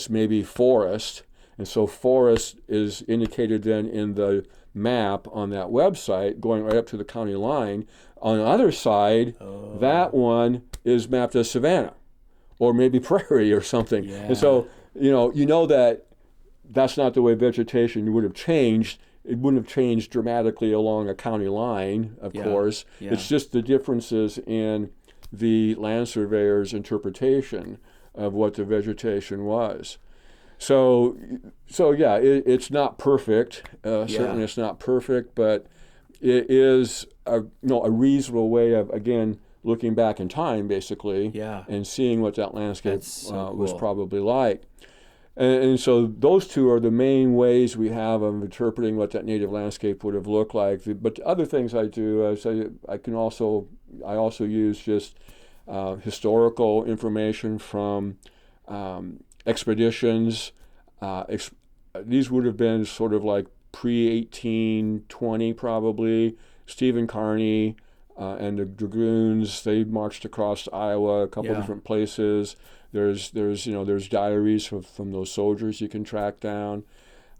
maybe forest, and so forest is indicated then in the map on that website going right up to the county line. On the other side, that Oh. one is mapped as savanna or maybe prairie or something. And Yeah. so, that that's not the way vegetation would have changed. It wouldn't have changed dramatically along a county line, of Yeah. course. Yeah. It's just the differences in the land surveyor's interpretation of what the vegetation was. So, yeah, it's not perfect. Yeah. Certainly, it's not perfect, but it is a reasonable way of again looking back in time, basically, Yeah. and seeing what that landscape That's so was cool. probably like. And so those two are the main ways we have of interpreting what that native landscape would have looked like. But the other things I do, I also use just historical information from expeditions. These would have been sort of like pre-1820 probably. Stephen Kearny and the Dragoons, they marched across Iowa, a couple Yeah. different places. There's diaries from those soldiers you can track down.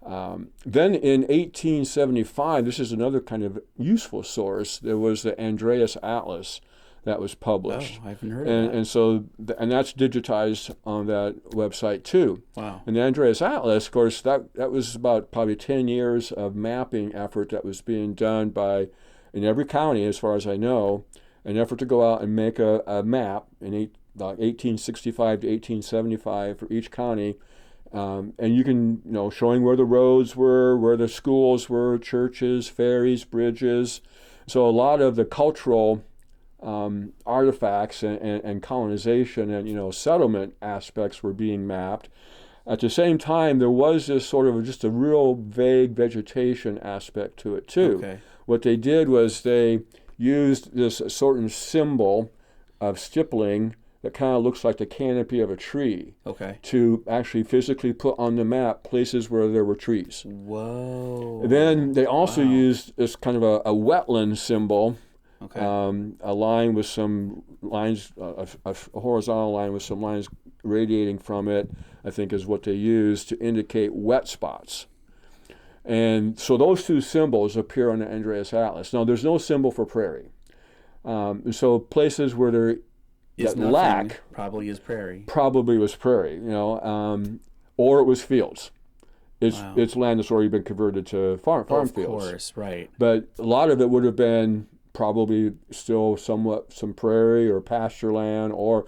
Then in 1875, this is another kind of useful source. There was the Andreas Atlas that was Oh, published, I haven't heard of and that. and so and that's digitized on that website too. Wow. And the Andreas Atlas, of course, that was about probably 10 years of mapping effort that was being done by in every county, as far as I know, an effort to go out and make a map about 1865 to 1875 for each county. And you can, showing where the roads were, where the schools were, churches, ferries, bridges. So a lot of the cultural artifacts and colonization and, settlement aspects were being mapped. At the same time, there was this sort of just a real vague vegetation aspect to it too. Okay. What they did was they used this certain symbol of stippling that kind of looks like the canopy of a tree Okay. to actually physically put on the map places where there were trees. And then Whoa. they also Wow. used this kind of a wetland symbol, Okay. a line with some lines, a horizontal line with some lines radiating from it, I think is what they used to indicate wet spots. And so those two symbols appear on the Andreas Atlas. Now, there's no symbol for prairie. So places where there Is that nothing lack probably is prairie. probably was prairie, or it was fields. Wow. it's land that's already been converted to farm Oh, of fields. course, right. But a lot of it would have been probably still somewhat some prairie or pasture land, or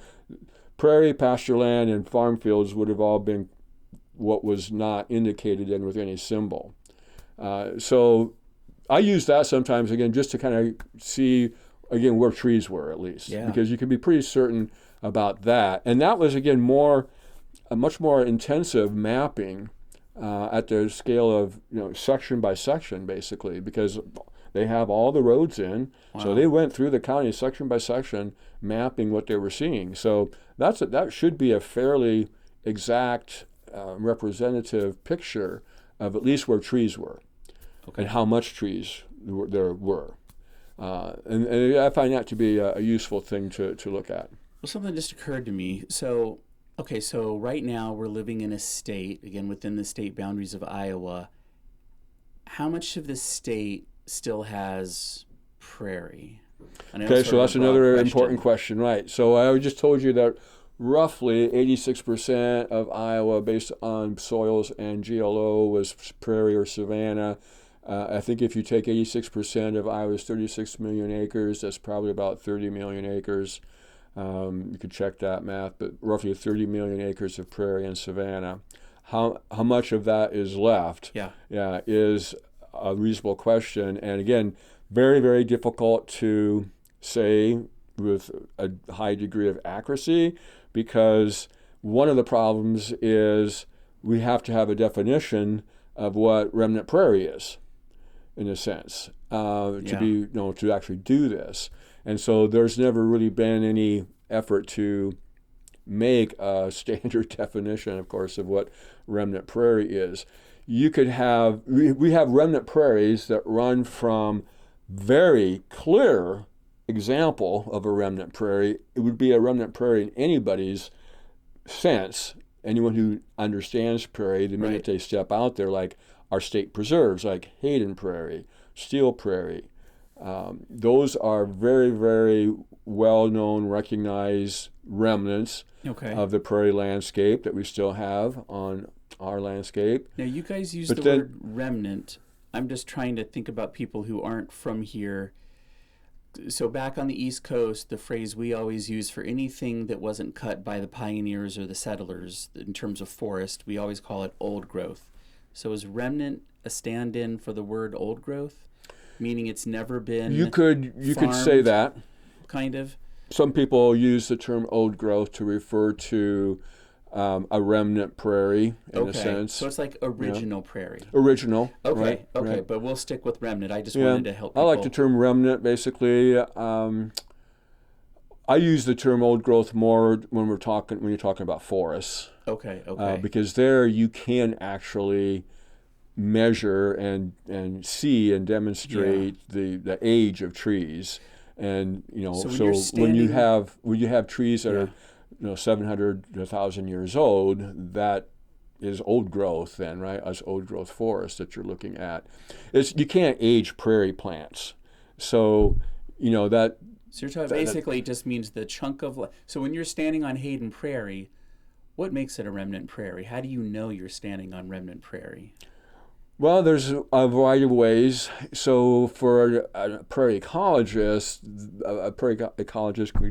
prairie, pasture land, and farm fields would have all been what was not indicated in with any symbol. So I use that sometimes, again, just to kind of see, again, where trees were, at least, Yeah. because you can be pretty certain about that. And that was, again, a much more intensive mapping at the scale of, section by section, basically, because they have all the roads in. Wow. So they went through the county section by section, mapping what they were seeing. So that should be a fairly exact representative picture of at least where trees were. Okay. And how much trees there were. And I find that to be a useful thing to look at. Well, something just occurred to me. So, okay, so right now we're living in a state, again, within the state boundaries of Iowa. How much of the state still has prairie? Okay, so that's another important question, right? So I just told you that roughly 86% of Iowa, based on soils and GLO, was prairie or savanna. I think if you take 86% of Iowa's 36 million acres, that's probably about 30 million acres. You could check that math, but roughly 30 million acres of prairie and savanna. How much of that is left? Yeah, is a reasonable question. And again, very, very difficult to say with a high degree of accuracy, because one of the problems is we have to have a definition of what remnant prairie is, in a sense, to actually do this. And so there's never really been any effort to make a standard definition, of course, of what remnant prairie is. We have remnant prairies that run from very clear example of a remnant prairie. It would be a remnant prairie in anybody's sense. Anyone who understands prairie, the minute they step out there, like our state preserves, like Hayden Prairie, Steel Prairie, those are very, very well-known, recognized remnants of the prairie landscape that we still have on our landscape. Now, you guys use the word remnant. I'm just trying to think about people who aren't from here. So back on the East Coast, the phrase we always use for anything that wasn't cut by the pioneers or the settlers in terms of forest, we always call it old growth. So is remnant a stand-in for the word old growth? Meaning it's never been You could say that. Kind of. Some people use the term old growth to refer to a remnant prairie in a sense. So it's like original prairie. Original. Okay, right. But we'll stick with remnant. I just wanted to help people. I like the term remnant, basically. I use the term old growth more when you're talking about forests. Okay. Because there you can actually measure and see and demonstrate the age of trees. And so when you have trees that are 700 to 1,000 years old, that is old growth then, right? As old growth forest that you're looking at. You can't age prairie plants. So, that... So you're talking basically just means the chunk of... So when you're standing on Hayden Prairie, what makes it a remnant prairie? How do you know you're standing on remnant prairie? Well, there's a variety of ways. So for a prairie ecologist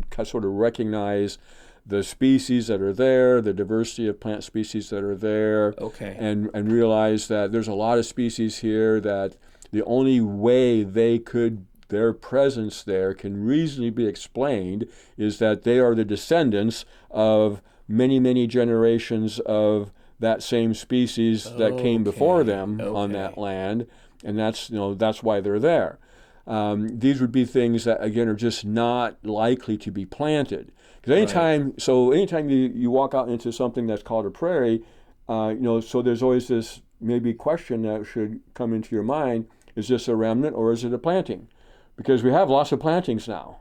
could sort of recognize the species that are there, the diversity of plant species that are there, and realize that there's a lot of species here that the only way their presence there can reasonably be explained is that they are the descendants of many, many generations of that same species that came before them on that land, and that's why they're there. These would be things that, again, are just not likely to be planted. Because anytime you walk out into something that's called a prairie, so there's always this maybe question that should come into your mind: is this a remnant or is it a planting? Because we have lots of plantings now.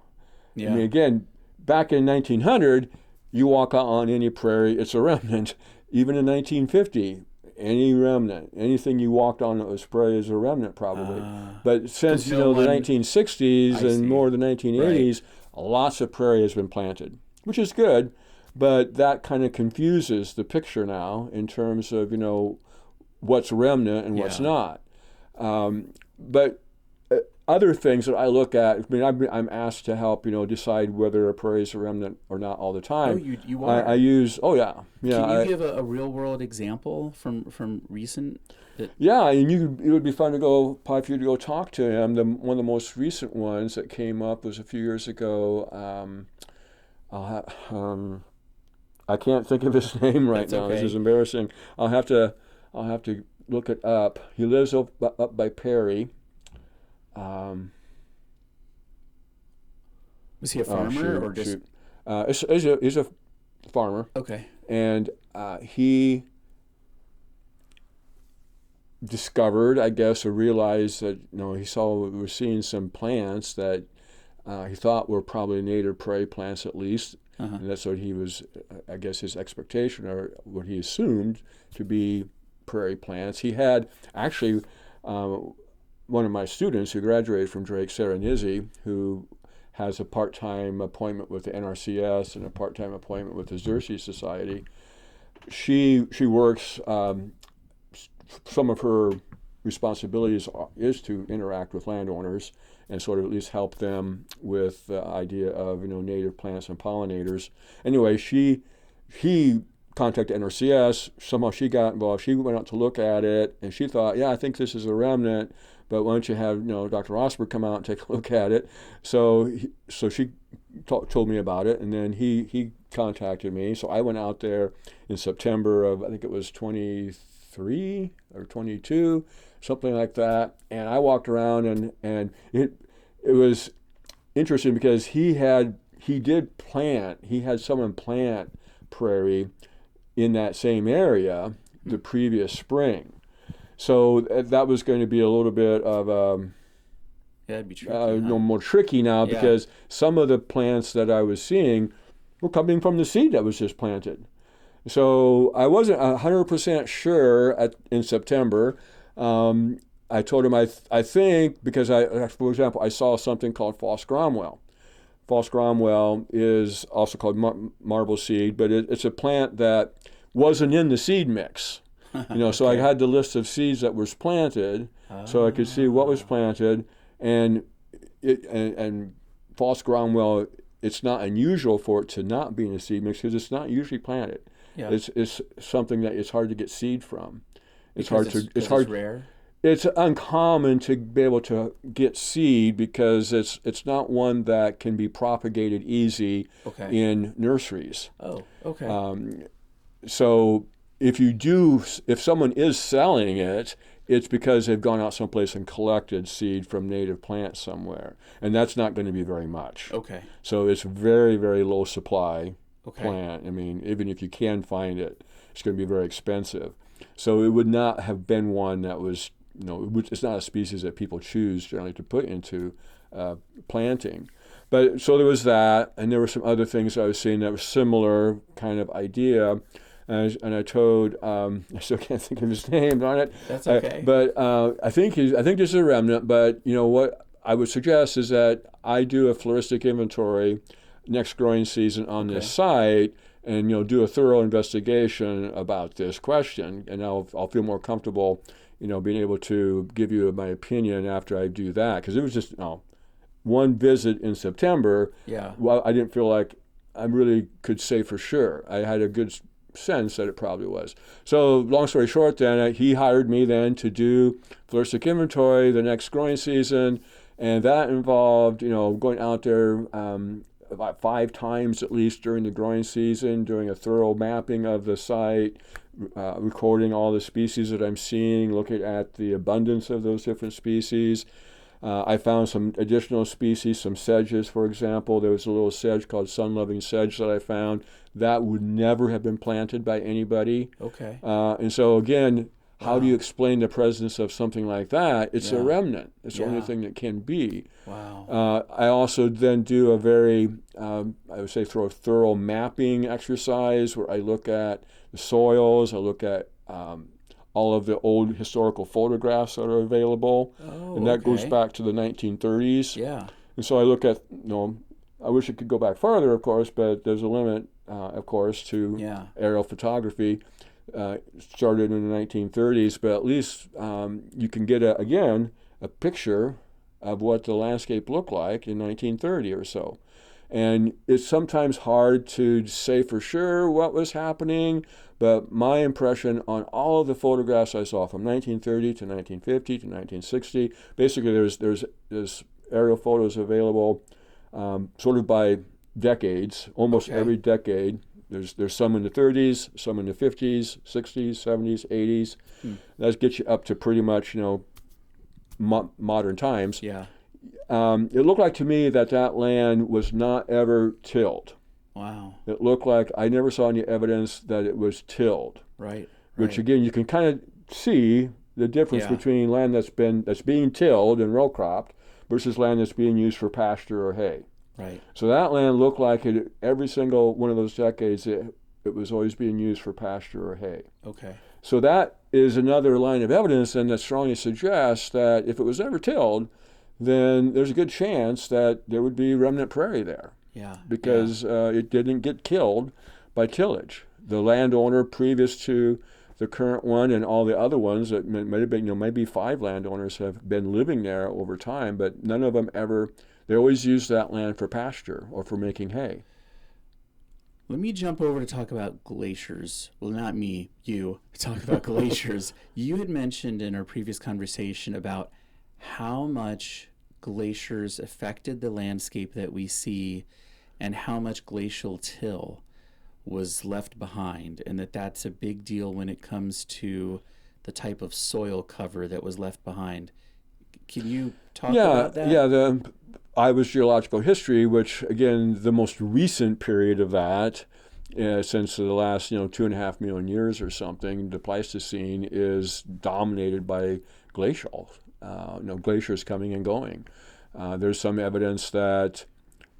Yeah. I mean, again, back in 1900, you walk out on any prairie, it's a remnant. Even in 1950, any remnant, anything you walked on that was prairie is a remnant probably. But since the 1960s and more the 1980s, lots of prairie has been planted, which is good. But that kind of confuses the picture now in terms of what's remnant and what's Yeah. not. But other things that I look at, I mean, I'm asked to help, decide whether a prairie is a remnant or not all the Oh, time. you I are. use, oh yeah, yeah, Can you give a real world example from recent that yeah, and it would be fun to go, probably for you to go talk to him. One of the most recent ones that came up was a few years ago. I can't think of his name right that's now. This is okay? embarrassing. I'll have to, I'll have to look it up. He lives up by Prairie. Um, Was he a oh farmer shoot, or just shoot. He's a farmer, okay? and he discovered, I guess, or realized that he saw we were seeing some plants that he thought were probably native prairie plants at least, Uh-huh. and that's what he was, I guess, his expectation or what he assumed to be prairie plants. He had actually one of my students who graduated from Drake, Sarah Nizzi, who has a part-time appointment with the NRCS and a part-time appointment with the Xerces Society. She works. Some of her responsibilities is to interact with landowners and sort of at least help them with the idea of native plants and pollinators. Anyway, he contacted NRCS. Somehow she got involved. She went out to look at it, and she thought, yeah, I think this is a remnant. But why don't you have Dr. Rosburg come out and take a look at it? So she told me about it, and then he contacted me. So I went out there in September of, I think it was 23 or 22, something like that. And I walked around, and it was interesting because he had someone plant prairie in that same area the previous spring. So that was going to be a little bit of Yeah, it'd be tricky, huh? more tricky now Yeah. because some of the plants that I was seeing were coming from the seed that was just planted. So I wasn't 100% sure in September. I told him I think because for example, I saw something called false Cromwell. False Cromwell is also called marble seed, but it's a plant that wasn't in the seed mix. So I Okay. had the list of seeds that was planted, so I could see what was Ah. planted, and and false Cromwell. It's not unusual for it to not be in a seed mix because it's not usually planted. Yeah. It's something that it's hard to get seed from. It's Because hard to it's it's hard rare. it's uncommon to be able to get seed because it's not one that can be propagated easy Okay. in nurseries. Oh, okay. So if someone is selling it, it's because they've gone out someplace and collected seed from native plants somewhere, and that's not going to be very much. Okay. So it's very, very low supply Okay. plant. I mean, even if you can find it, it's going to be very expensive. So it would not have been one that was, it's not a species that people choose generally to put into planting. But so there was that, and there were some other things I was seeing that was similar kind of idea. And I told, I still can't think of his name, darn it. That's okay. But I think this is a remnant. But what I would suggest is that I do a floristic inventory next growing season on this site, and do a thorough investigation about this question, and I'll feel more comfortable, being able to give you my opinion after I do that, because it was just one visit in September. Yeah. Well, I didn't feel like I really could say for sure. I had a good sense that it probably was. So long story short, then he hired me then to do floristic inventory the next growing season, and that involved going out there about 5 times at least during the growing season, doing a thorough mapping of the site, recording all the species that I'm seeing, looking at the abundance of those different species. I found some additional species, some sedges, for example. There was a little sedge called sun-loving sedge that I found that would never have been planted by anybody. Okay. And so again, how do you Wow. explain the presence of something like that? It's a Yeah. remnant. It's the only Yeah. thing that can be. Wow. I also then do a very, I would say, thorough mapping exercise where I look at the soils, I look at all of the old historical photographs that are available, Oh, and that goes okay. back to the 1930s. Yeah. And so I look at, I wish it could go back farther, of course, but there's a limit, of course, to Yeah. aerial photography. started in the 1930s, but at least you can get, a picture of what the landscape looked like in 1930 or so. And it's sometimes hard to say for sure what was happening, but my impression on all of the photographs I saw from 1930 to 1950 to 1960, basically there's aerial photos available sort of by decades, almost every decade. There's some in the 30s, some in the 50s, 60s, 70s, 80s. That gets you up to pretty much, modern times. Yeah. It looked like to me that land was not ever tilled. Wow. It looked like I never saw any evidence that it was tilled. Right. Which again, you can kind of see the difference between land that's being tilled and row cropped versus land that's being used for pasture or hay. Right. So that land looked like every single one of those decades it was always being used for pasture or hay. Okay. So that is another line of evidence, and that strongly suggests that if it was ever tilled, then there's a good chance that there would be remnant prairie there. Yeah. Because it didn't get killed by tillage. The landowner previous to the current one and all the other ones, that might have been, maybe 5 landowners have been living there over time, but none of them ever. They always used that land for pasture or for making hay. Let me jump over to talk about glaciers. Well, not me, you. Talk about glaciers. You had mentioned in our previous conversation about how much glaciers affected the landscape that we see and how much glacial till was left behind, and that's a big deal when it comes to the type of soil cover that was left behind. Can you talk about that? Yeah, the Iowa's geological history, which again, the most recent period of that, since the last 2.5 million years or something, the Pleistocene is dominated by glacial. Glaciers coming and going. There's some evidence that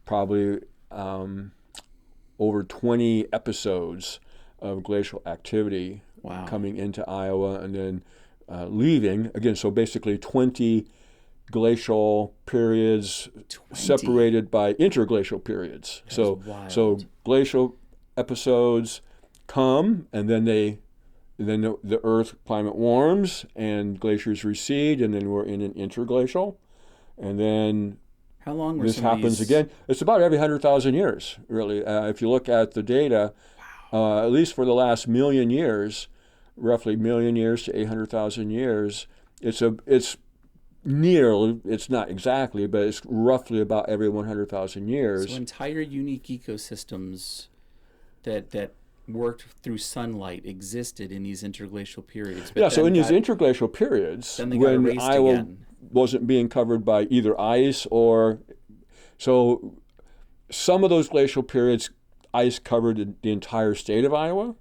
probably over 20 episodes of glacial activity coming into Iowa and then leaving again. So basically 20 glacial periods 20. separated by interglacial periods. So glacial episodes come and then the Earth climate warms and glaciers recede, and then we're in an interglacial, and then how long were this happens again? It's about every 100,000 years, really. If you look at the data, at least for the last million years, roughly million years to 800,000 years, it's not exactly, but it's roughly about every 100,000 years. So entire unique ecosystems that worked through sunlight existed in these interglacial periods. But so in these interglacial periods, when Iowa wasn't being covered by either ice so some of those glacial periods, ice covered the entire state of Iowa.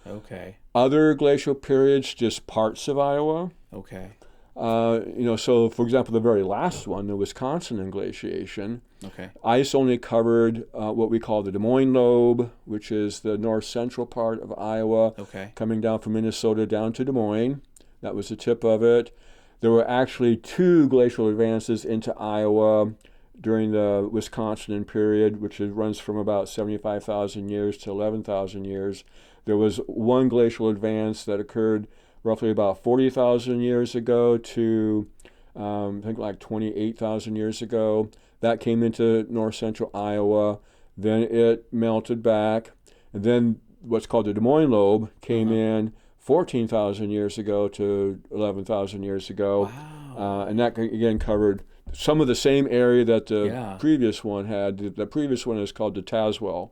Okay. Other glacial periods, just parts of Iowa. Okay. So for example, the very last one, the Wisconsin glaciation, okay, ice only covered what we call the Des Moines lobe, which is the north central part of Iowa, coming down from Minnesota down to Des Moines. That was the tip of it. There were actually 2 glacial advances into Iowa during the Wisconsin period, which runs from about 75,000 years to 11,000 years. There was one glacial advance that occurred roughly about 40,000 years ago to I think like 28,000 years ago. That came into north central Iowa. Then it melted back. And then what's called the Des Moines lobe came in 14,000 years ago to 11,000 years ago. Wow. And that again covered some of the same area that the previous one had. The previous one is called the Tazewell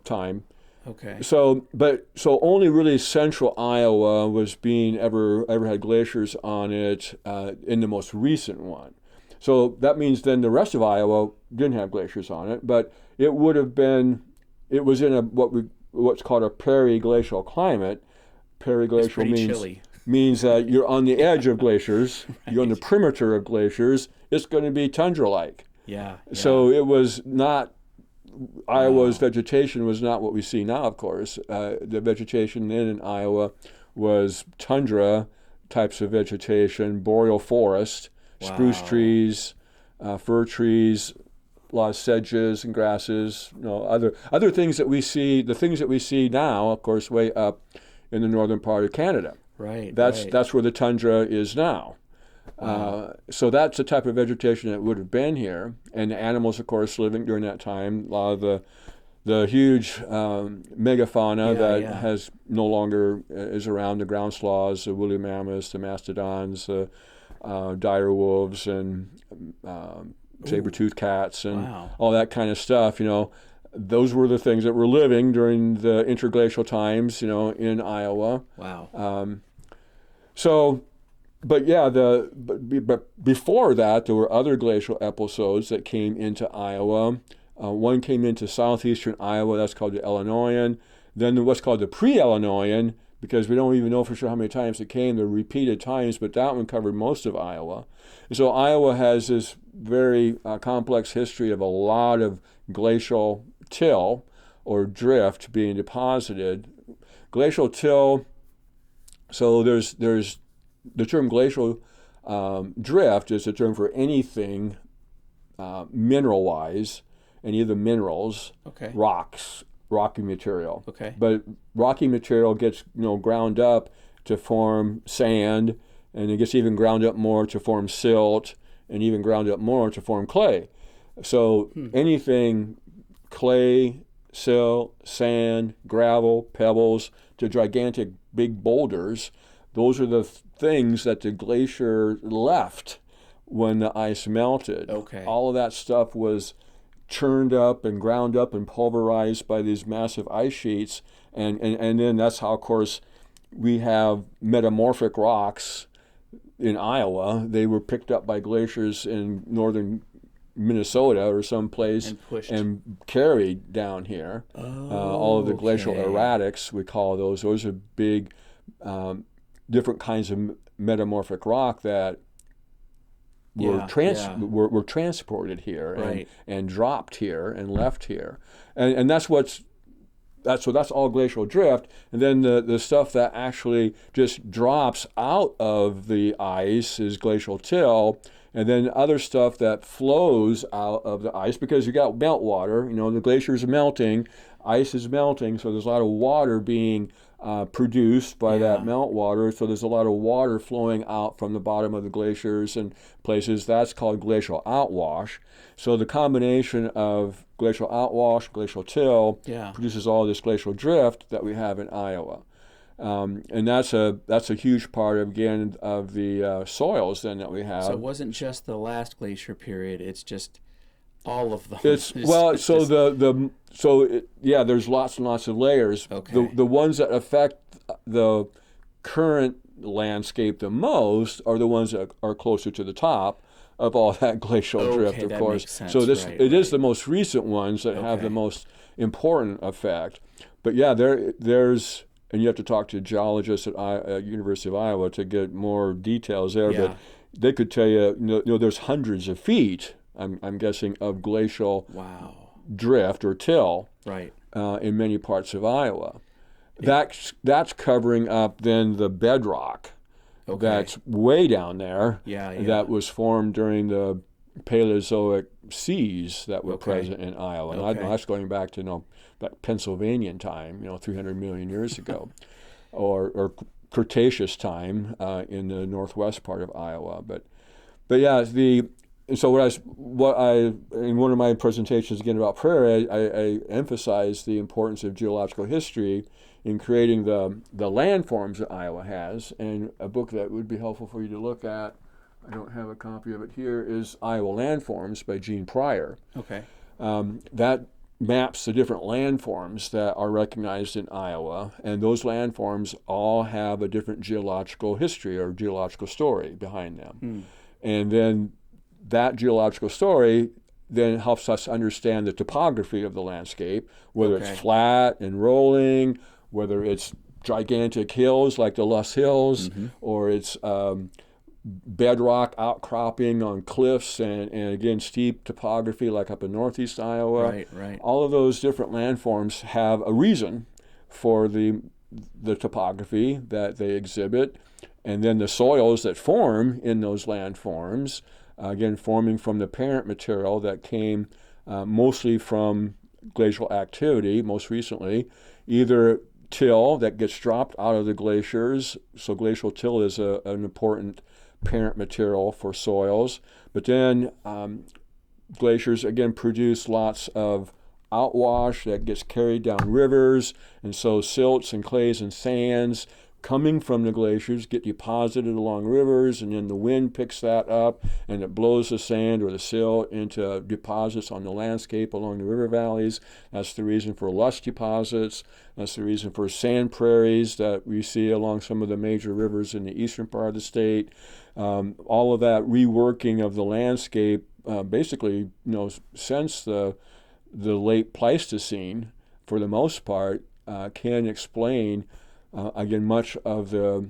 time. Okay. So only really central Iowa was ever had glaciers on it in the most recent one. So that means then the rest of Iowa didn't have glaciers on it, but it was in what's called a Prairie glacial climate. Prairie glacial means that you're on the edge of glaciers, you're on the perimeter of glaciers. It's going to be tundra-like. Yeah. So it was not. Iowa's vegetation was not what we see now, of course. The vegetation in Iowa was tundra types of vegetation, boreal forest, spruce trees, fir trees, a lot of sedges and grasses, other things that we see. The things that we see now, of course, way up in the northern part of Canada. Right. That's where the tundra is now. Wow. So that's the type of vegetation that would have been here, and the animals, of course, living during that time. A lot of the huge megafauna Yeah. that Yeah. has no longer is around, the ground sloths, the woolly mammoths, the mastodons, the dire wolves, and saber-toothed cats, and Wow. all that kind of stuff. Those were the things that were living during the interglacial times, in Iowa. Wow. So, but yeah, but before that, there were other glacial episodes that came into Iowa. One came into southeastern Iowa. That's called the Illinoisan. Then what's called the pre-Illinoisan, because we don't even know for sure how many times it came. They're repeated times, but that one covered most of Iowa. And so Iowa has this very complex history of a lot of glacial till or drift being deposited. Glacial till. So there's the term glacial drift is a term for anything mineral-wise, any of the minerals, Okay. rocks, rocky material. Okay. But rocky material gets ground up to form sand, and it gets even ground up more to form silt, and even ground up more to form clay. So anything clay, silt, sand, gravel, pebbles, to gigantic big boulders, those are the things that the glacier left when the ice melted. Okay. All of that stuff was churned up and ground up and pulverized by these massive ice sheets. And then that's how, of course, we have metamorphic rocks in Iowa. They were picked up by glaciers in northern Minnesota or someplace and carried down here. All of the glacial erratics, we call those. Those are big, different kinds of metamorphic rock that were transported here and dropped here and left here, and that's all glacial drift. And then the stuff that actually just drops out of the ice is glacial till, and then other stuff that flows out of the ice because you got meltwater. The glaciers are melting, ice is melting, so there's a lot of water being produced by that meltwater. So there's a lot of water flowing out from the bottom of the glaciers and places. That's called glacial outwash. So the combination of glacial outwash, glacial till produces all this glacial drift that we have in Iowa. And that's a huge part of the soils then that we have. So it wasn't just the last glacier period; it's just all of them. There's lots and lots of layers. Okay. The ones that affect the current landscape the most are the ones that are closer to the top of all that glacial drift, of course. Makes sense. So it is the most recent ones that have the most important effect. But yeah, there's. And you have to talk to geologists at University of Iowa to get more details there. Yeah. But they could tell you, there's hundreds of feet, I'm guessing, of glacial drift or till in many parts of Iowa. That's covering up then the bedrock that's way down there that was formed during the Paleozoic seas that were present in Iowa. And I know that's going back to like Pennsylvanian time, 300 million years ago, or Cretaceous time in the northwest part of Iowa. But yeah, so in one of my presentations again about Prairie, I emphasized the importance of geological history in creating the landforms that Iowa has. And a book that would be helpful for you to look at, I don't have a copy of it here, is Iowa Landforms by Gene Pryor. Okay. That maps the different landforms that are recognized in Iowa, and those landforms all have a different geological history or geological story behind them. And then that geological story then helps us understand the topography of the landscape, whether it's flat and rolling, whether it's gigantic hills like the Loess Hills, or it's bedrock outcropping on cliffs and again steep topography like up in northeast Iowa. Right. All of those different landforms have a reason for the topography that they exhibit, and then the soils that form in those landforms, again forming from the parent material that came mostly from glacial activity, most recently, either till that gets dropped out of the glaciers. So glacial till is an important parent material for soils. But then glaciers again produce lots of outwash that gets carried down rivers, and so silts and clays and sands coming from the glaciers get deposited along rivers, and then the wind picks that up and it blows the sand or the silt into deposits on the landscape along the river valleys. That's the reason for lush deposits. That's the reason for sand prairies that we see along some of the major rivers in the eastern part of the state. All of that reworking of the landscape basically, since the late Pleistocene, for the most part, can explain again much of the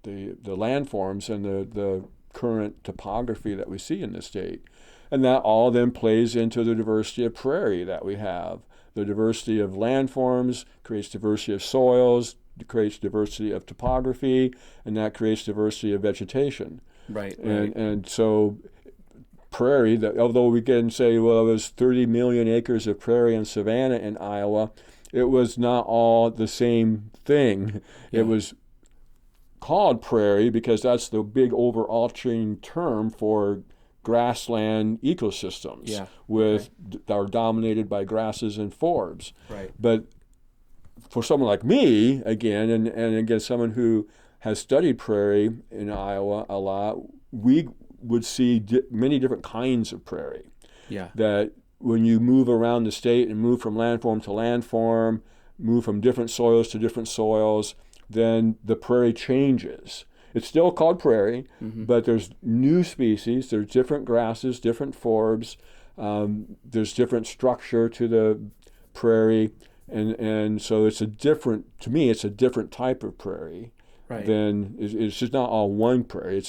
landforms and the current topography that we see in the state. And that all then plays into the diversity of prairie that we have. The diversity of landforms creates diversity of soils, creates diversity of topography, and that creates diversity of vegetation. Right. And so prairie, although we can say, well, there's 30 million acres of prairie and savanna in Iowa, it was not all the same thing. Yeah. It was called prairie because that's the big overarching term for grassland ecosystems that are dominated by grasses and forbs. Right. But for someone like me, again, and again, someone who has studied prairie in Iowa a lot, we would see many different kinds of prairie. Yeah. That when you move around the state and move from landform to landform, move from different soils to different soils, then the prairie changes. It's still called prairie, but there's new species, there's different grasses, different forbs, there's different structure to the prairie, and so it's a different type of prairie. Right. Then it's just not all one prairie.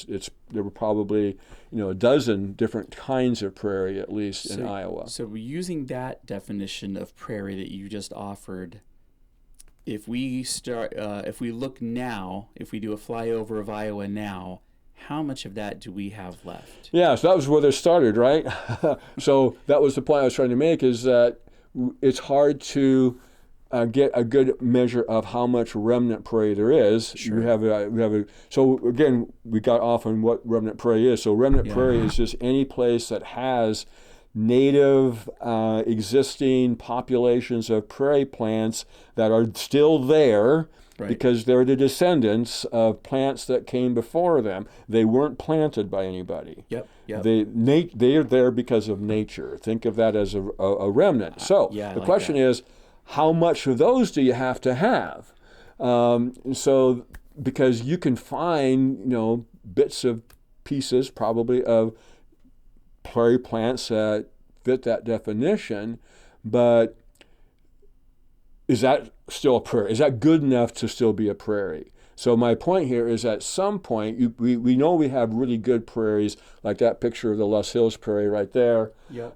There were probably a dozen different kinds of prairie at least in Iowa. So using that definition of prairie that you just offered, if we look now, if we do a flyover of Iowa now, how much of that do we have left? Yeah, so that was where they started, right? So that was the point I was trying to make, is that it's hard to get a good measure of how much remnant prairie there is. Sure. So again, we got off on what remnant prairie is. So remnant prairie is just any place that has native existing populations of prairie plants that are still there, because they're the descendants of plants that came before them. They weren't planted by anybody. Yep. They are there because of nature. Think of that as a remnant. So the question is, how much of those do you have to have? So because you can find bits of pieces probably of prairie plants that fit that definition, but is that still a prairie? Is that good enough to still be a prairie? So my point here is, at some point, we know we have really good prairies, like that picture of the Loess Hills Prairie right there. Yep.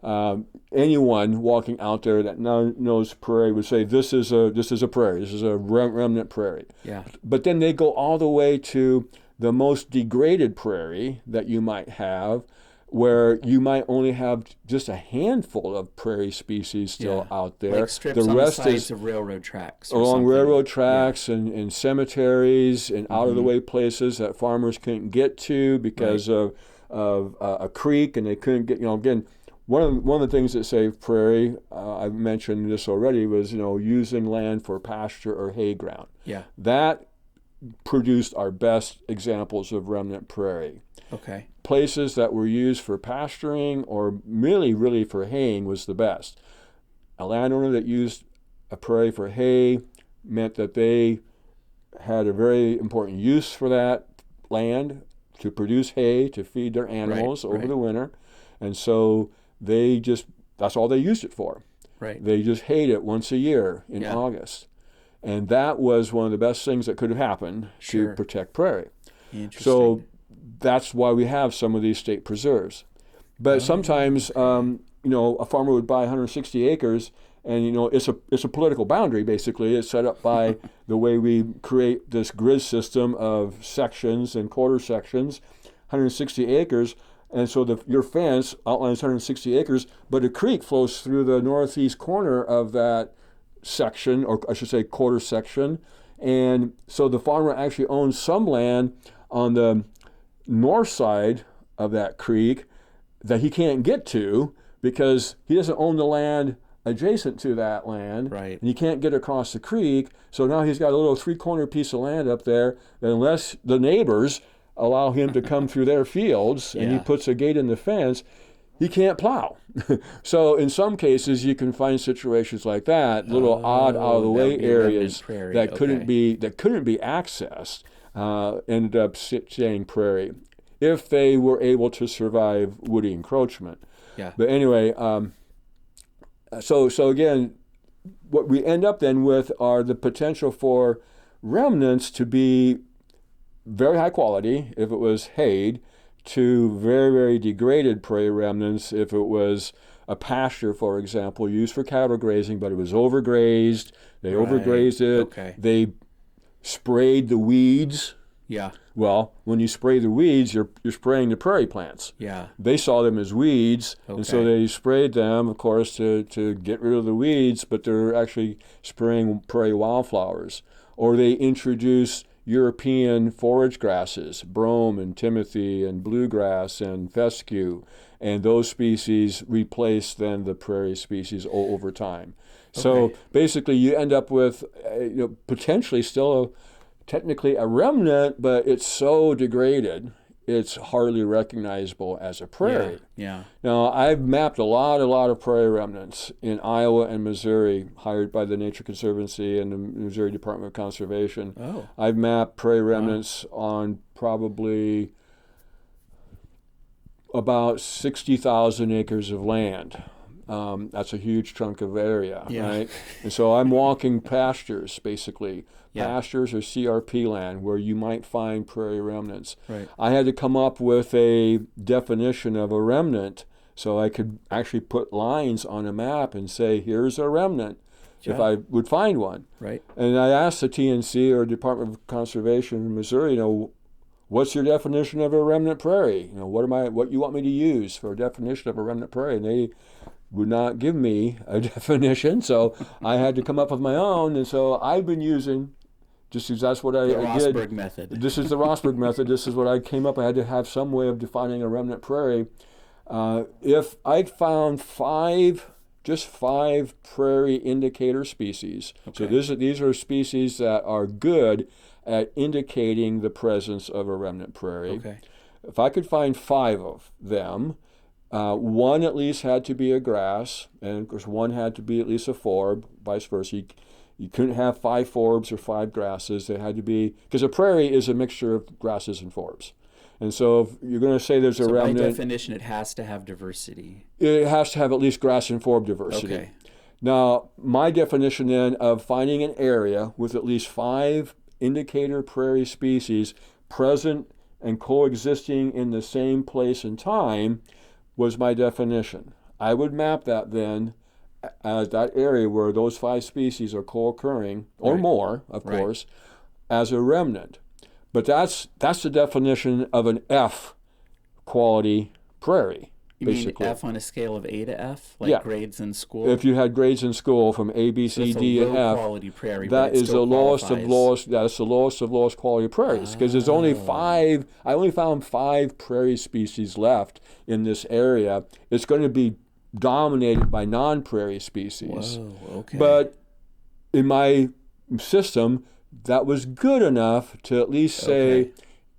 Anyone walking out there that knows prairie would say this is a prairie. This is a remnant prairie. Yeah. But then they go all the way to the most degraded prairie that you might have, where you might only have just a handful of prairie species still out there. Like strips on the sides of railroad tracks. Along railroad tracks and cemeteries and out-of-the-way places that farmers couldn't get to because of a creek, and they couldn't get, again, one of the things that saved prairie, I mentioned this already, was, using land for pasture or hay ground. Yeah. That produced our best examples of remnant prairie. Okay. Places that were used for pasturing or really for haying was the best. A landowner that used a prairie for hay meant that they had a very important use for that land to produce hay to feed their animals over the winter. And so that's all they used it for. Right. They just hayed it once a year in August. And that was one of the best things that could have happened to protect prairie. Interesting. So that's why we have some of these state preserves. But sometimes, a farmer would buy 160 acres, and it's a political boundary. Basically, it's set up by the way we create this grid system of sections and quarter sections. 160 acres, and so your fence outlines 160 acres, but a creek flows through the northeast corner of that section, or I should say quarter section. And so the farmer actually owns some land on the north side of that creek that he can't get to because he doesn't own the land adjacent to that land. Right. And he can't get across the creek. So now he's got a little 3-corner piece of land up there that unless the neighbors allow him to come through their fields and he puts a gate in the fence, he can't plow. So in some cases you can find situations like that, little odd out of the way areas that couldn't be accessed, ended up staying prairie if they were able to survive woody encroachment. Yeah. But anyway, so again, what we end up then with are the potential for remnants to be very high quality if it was hayed, to very, very degraded prairie remnants if it was a pasture, for example, used for cattle grazing, but it was overgrazed. They overgrazed it. Okay. They sprayed the weeds. Yeah. Well, when you spray the weeds, you're spraying the prairie plants. Yeah. They saw them as weeds, and so they sprayed them, of course, to get rid of the weeds, but they're actually spraying prairie wildflowers. Or they introduced European forage grasses, brome and timothy and bluegrass and fescue, and those species replace then the prairie species over time. So basically you end up with potentially still technically a remnant, but it's so degraded it's hardly recognizable as a prairie. Yeah. Now, I've mapped a lot of prairie remnants in Iowa and Missouri, hired by the Nature Conservancy and the Missouri Department of Conservation. Oh. I've mapped prairie remnants on probably about 60,000 acres of land. That's a huge chunk of area, right? And so I'm walking pastures, basically. Pastures or CRP land where you might find prairie remnants. Right. I had to come up with a definition of a remnant so I could actually put lines on a map and say, here's a remnant, if I would find one. Right. And I asked the TNC or Department of Conservation in Missouri, what's your definition of a remnant prairie? What you want me to use for a definition of a remnant prairie? And they would not give me a definition, so I had to come up with my own. And so I've been using, just because that's what I did. The Rosburg method. This is the Rosburg method. This is what I came up. I had to have some way of defining a remnant prairie. If I found just five prairie indicator species, so these are species that are good at indicating the presence of a remnant prairie. Okay. If I could find 5 of them, one at least had to be a grass, and of course one had to be at least a forb, vice versa. You couldn't have 5 forbs or 5 grasses. They had to be, because a prairie is a mixture of grasses and forbs. And so if you're going to say there's a remnant, by definition, it has to have diversity. It has to have at least grass and forb diversity. Okay. Now, my definition then of finding an area with at least 5 indicator prairie species present and coexisting in the same place and time was my definition. I would map that then as that area where those 5 species are co-occurring, or more, of course, as a remnant. But that's the definition of an F quality prairie. You basically. mean F on a scale of A to F, like grades in school? If you had grades in school from A, B, C, D, and F, quality prairie, that is the lowest of lowest. That's the lowest of lowest quality prairies, because there's only 5. I only found 5 prairie species left in this area. It's going to be dominated by non-prairie species. Whoa, okay. But in my system, that was good enough to at least say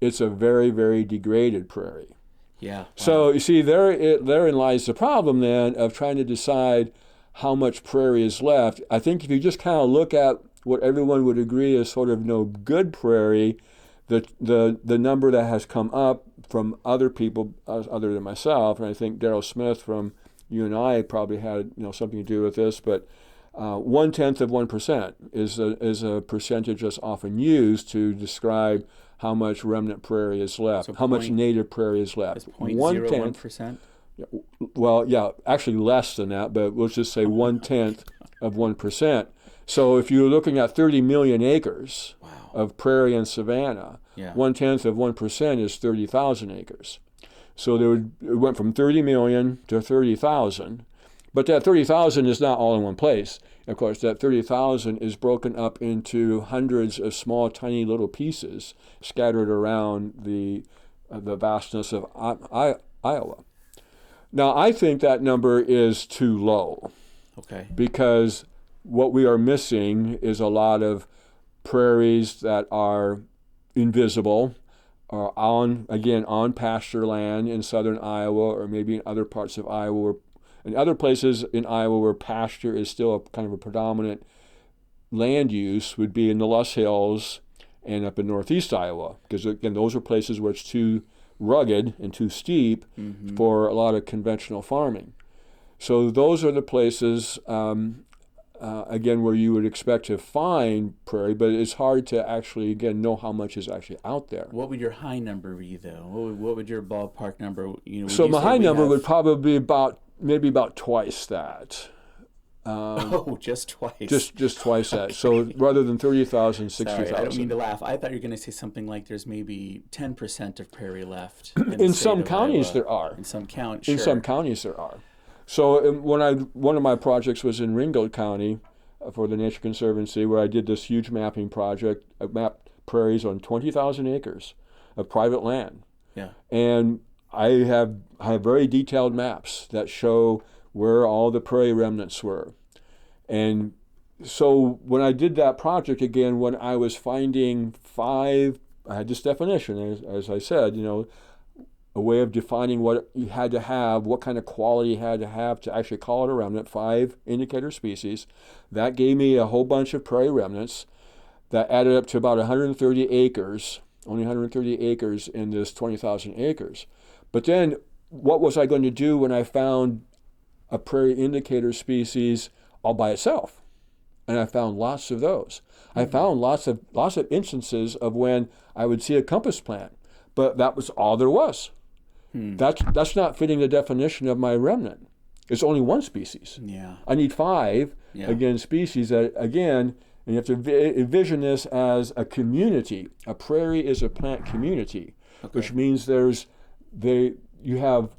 it's a very, very degraded prairie. Yeah. Wow. So you see, therein lies the problem then of trying to decide how much prairie is left. I think if you just kind of look at what everyone would agree is sort of good prairie, the number that has come up from other people other than myself, and I think Darrell Smith from UNI probably had something to do with this, but 1/10 of 1% is a percentage that's often used to describe how much remnant prairie is left, how much native prairie is left. 0.01%? Well, yeah, actually less than that, but we'll just say 1/10 of 1%. So if you're looking at 30 million acres of prairie and savanna, 1/10 of 1% is 30,000 acres. So it went from 30 million to 30,000. But that 30,000 is not all in one place. Of course, that 30,000 is broken up into hundreds of small, tiny little pieces scattered around the vastness of Iowa. Now, I think that number is too low. Okay. Because what we are missing is a lot of prairies that are invisible, or on pasture land in southern Iowa, or maybe in other parts of Iowa, and other places in Iowa where pasture is still a kind of a predominant land use would be in the Loess Hills and up in northeast Iowa, because again, those are places where it's too rugged and too steep for a lot of conventional farming. So those are the places, again, where you would expect to find prairie, but it's hard to actually, again, know how much is actually out there. What would your high number be, though? What would your ballpark number? So my high number would probably be maybe about twice that. Just twice. Just twice that. Okay. So rather than 30,000, 60,000. Sorry, I don't mean to laugh. I thought you were going to say something like there's maybe 10% of prairie left. In some counties there are. In some counties, In some counties there are. So one of my projects was in Ringgold County for the Nature Conservancy, where I did this huge mapping project. I mapped prairies on 20,000 acres of private land. Yeah. And I have very detailed maps that show where all the prairie remnants were. And so when I did that project, again, when I was finding I had this definition, as I said, a way of defining what you had to have, what kind of quality you had to actually call it a remnant, 5 indicator species. That gave me a whole bunch of prairie remnants that added up to about 130 acres, only 130 acres in this 20,000 acres. But then what was I going to do when I found a prairie indicator species all by itself? And I found lots of those. I found lots of instances of when I would see a compass plant, but that was all there was. That's not fitting the definition of my remnant. It's only one species. Yeah. I need 5, again, species that, again, and you have to envision this as a community. A prairie is a plant community, which means you have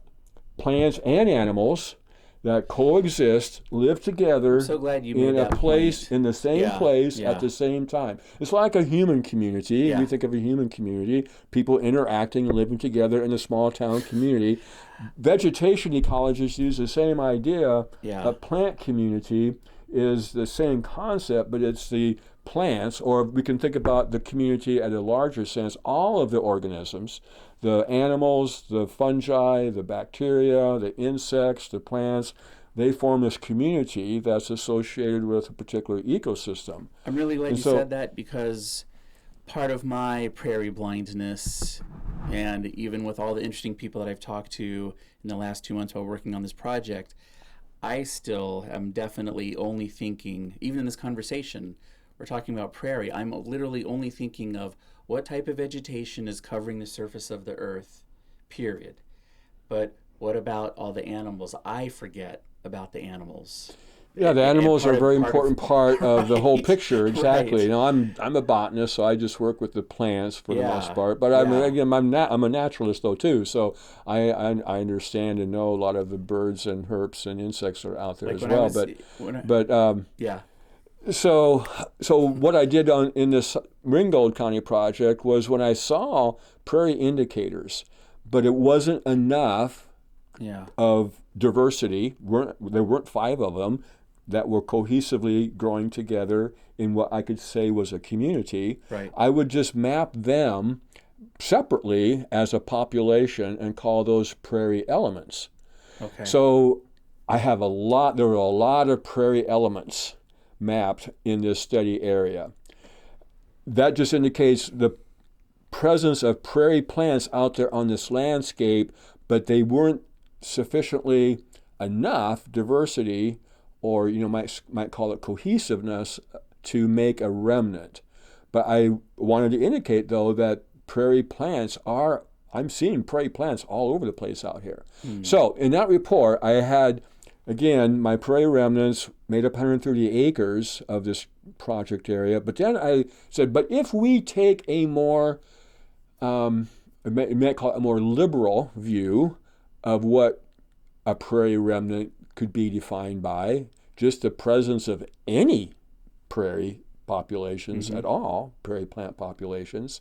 plants and animals that coexist, live together. I'm so glad you made in that a place, point. in the same place at the same time. It's like a human community. Yeah. You think of a human community, people interacting and living together in a small town community. Vegetation ecologists use the same idea. Yeah. A plant community is the same concept, but it's the plants, or we can think about the community at a larger sense, all of the organisms, the animals, the fungi, the bacteria, the insects, the plants, they form this community that's associated with a particular ecosystem. I'm really glad you said that, because part of my prairie blindness, and even with all the interesting people that I've talked to in the last 2 months while working on this project, I still am definitely only thinking, even in this conversation, we're talking about prairie, I'm literally only thinking of what type of vegetation is covering the surface of the earth, period. But what about all the animals? I forget about the animals. Yeah, the animals are a very important part of the whole picture. Exactly. Right. I'm a botanist, so I just work with the plants for the most part. But I'm a naturalist though too, so I understand and know a lot of the birds and herps and insects that are out there as well. So what I did in this Ringgold County project was, when I saw prairie indicators, but it wasn't enough of diversity. There weren't 5 of them that were cohesively growing together in what I could say was a community. Right. I would just map them separately as a population and call those prairie elements. Okay. So there were a lot of prairie elements mapped in this study area. That just indicates the presence of prairie plants out there on this landscape, but they weren't sufficiently enough diversity, or might call it cohesiveness, to make a remnant. But I wanted to indicate though that I'm seeing prairie plants all over the place out here. So in that report, I had, again, my prairie remnants made up 130 acres of this project area. But then I said, but if we take a more, I might call it a more liberal view of what a prairie remnant could be defined by, just the presence of any prairie populations Mm-hmm. at all, prairie plant populations,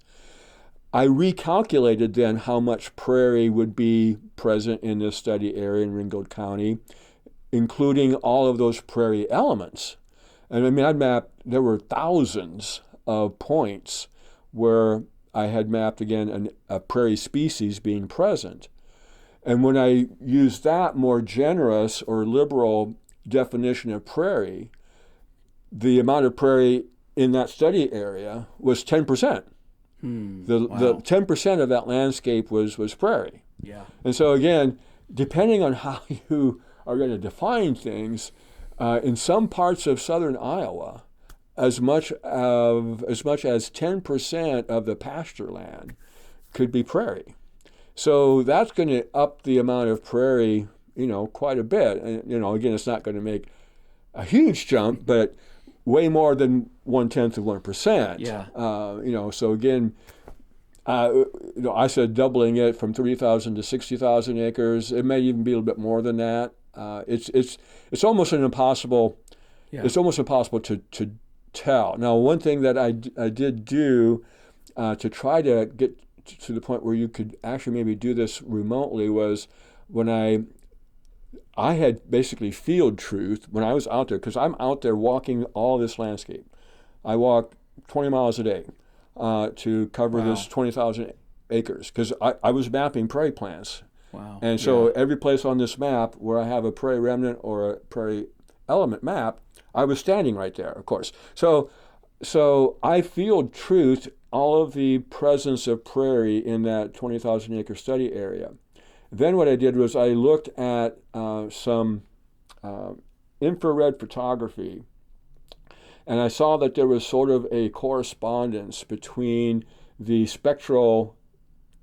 I recalculated then how much prairie would be present in this study area in Ringgold County, including all of those prairie elements. And I mean, I'd mapped, there were thousands of points where I had mapped again a prairie species being present. And when I used that more generous or liberal definition of prairie, the amount of prairie in that study area was 10%. The Wow. 10% of that landscape was prairie. Yeah. And so again, depending on how you are going to define things, in some parts of southern Iowa, as much as 10% of the pasture land could be prairie. So that's going to up the amount of prairie, quite a bit. And again, it's not going to make a huge jump, but way more than 1/10 of 1%. Yeah. So again, I said doubling it from 3,000 to 60,000 acres. It may even be a little bit more than that. It's almost an impossible. Yeah. It's almost impossible to tell. Now, one thing that I did do to try to get to the point where you could actually maybe do this remotely was when I had basically field truth when I was out there, because I'm out there walking all this landscape. I walk 20 miles a day to cover Wow. this 20,000 acres, because I was mapping prairie plants. Wow. And so Yeah. every place on this map where I have a prairie remnant or a prairie element map, I was standing right there, of course. So I field truth all of the presence of prairie in that 20,000 acre study area. Then what I did was I looked at some infrared photography, and I saw that there was sort of a correspondence between the spectral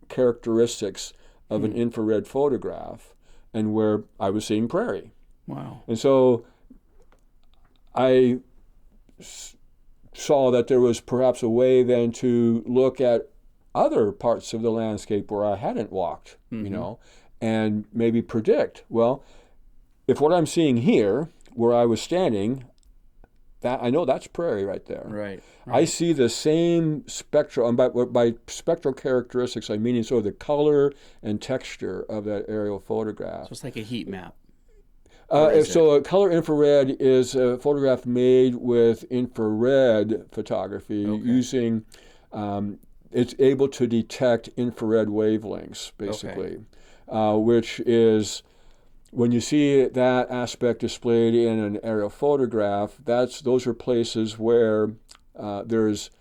characteristics of an infrared photograph and where I was seeing prairie. Wow. And so I saw that there was perhaps a way then to look at other parts of the landscape where I hadn't walked, and maybe predict, well, if what I'm seeing here, where I was standing, that I know that's prairie right there. Right. I see the same spectral, and by spectral characteristics, I mean sort of the color and texture of that aerial photograph. So it's like a heat map. Is So a color infrared is a photograph made with infrared photography using, it's able to detect infrared wavelengths, basically, which is, when you see that aspect displayed in an aerial photograph, those are places where there's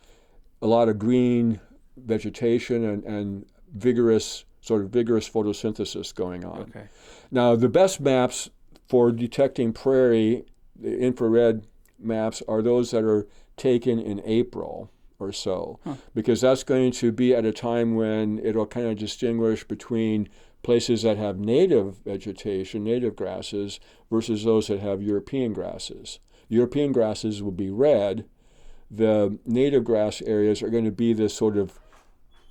a lot of green vegetation and vigorous photosynthesis going on. Okay. Now, the best maps for detecting prairie, the infrared maps, are those that are taken in April or so, because that's going to be at a time when it'll kind of distinguish between places that have native vegetation, native grasses, versus those that have European grasses. European grasses will be red. The native grass areas are going to be this sort of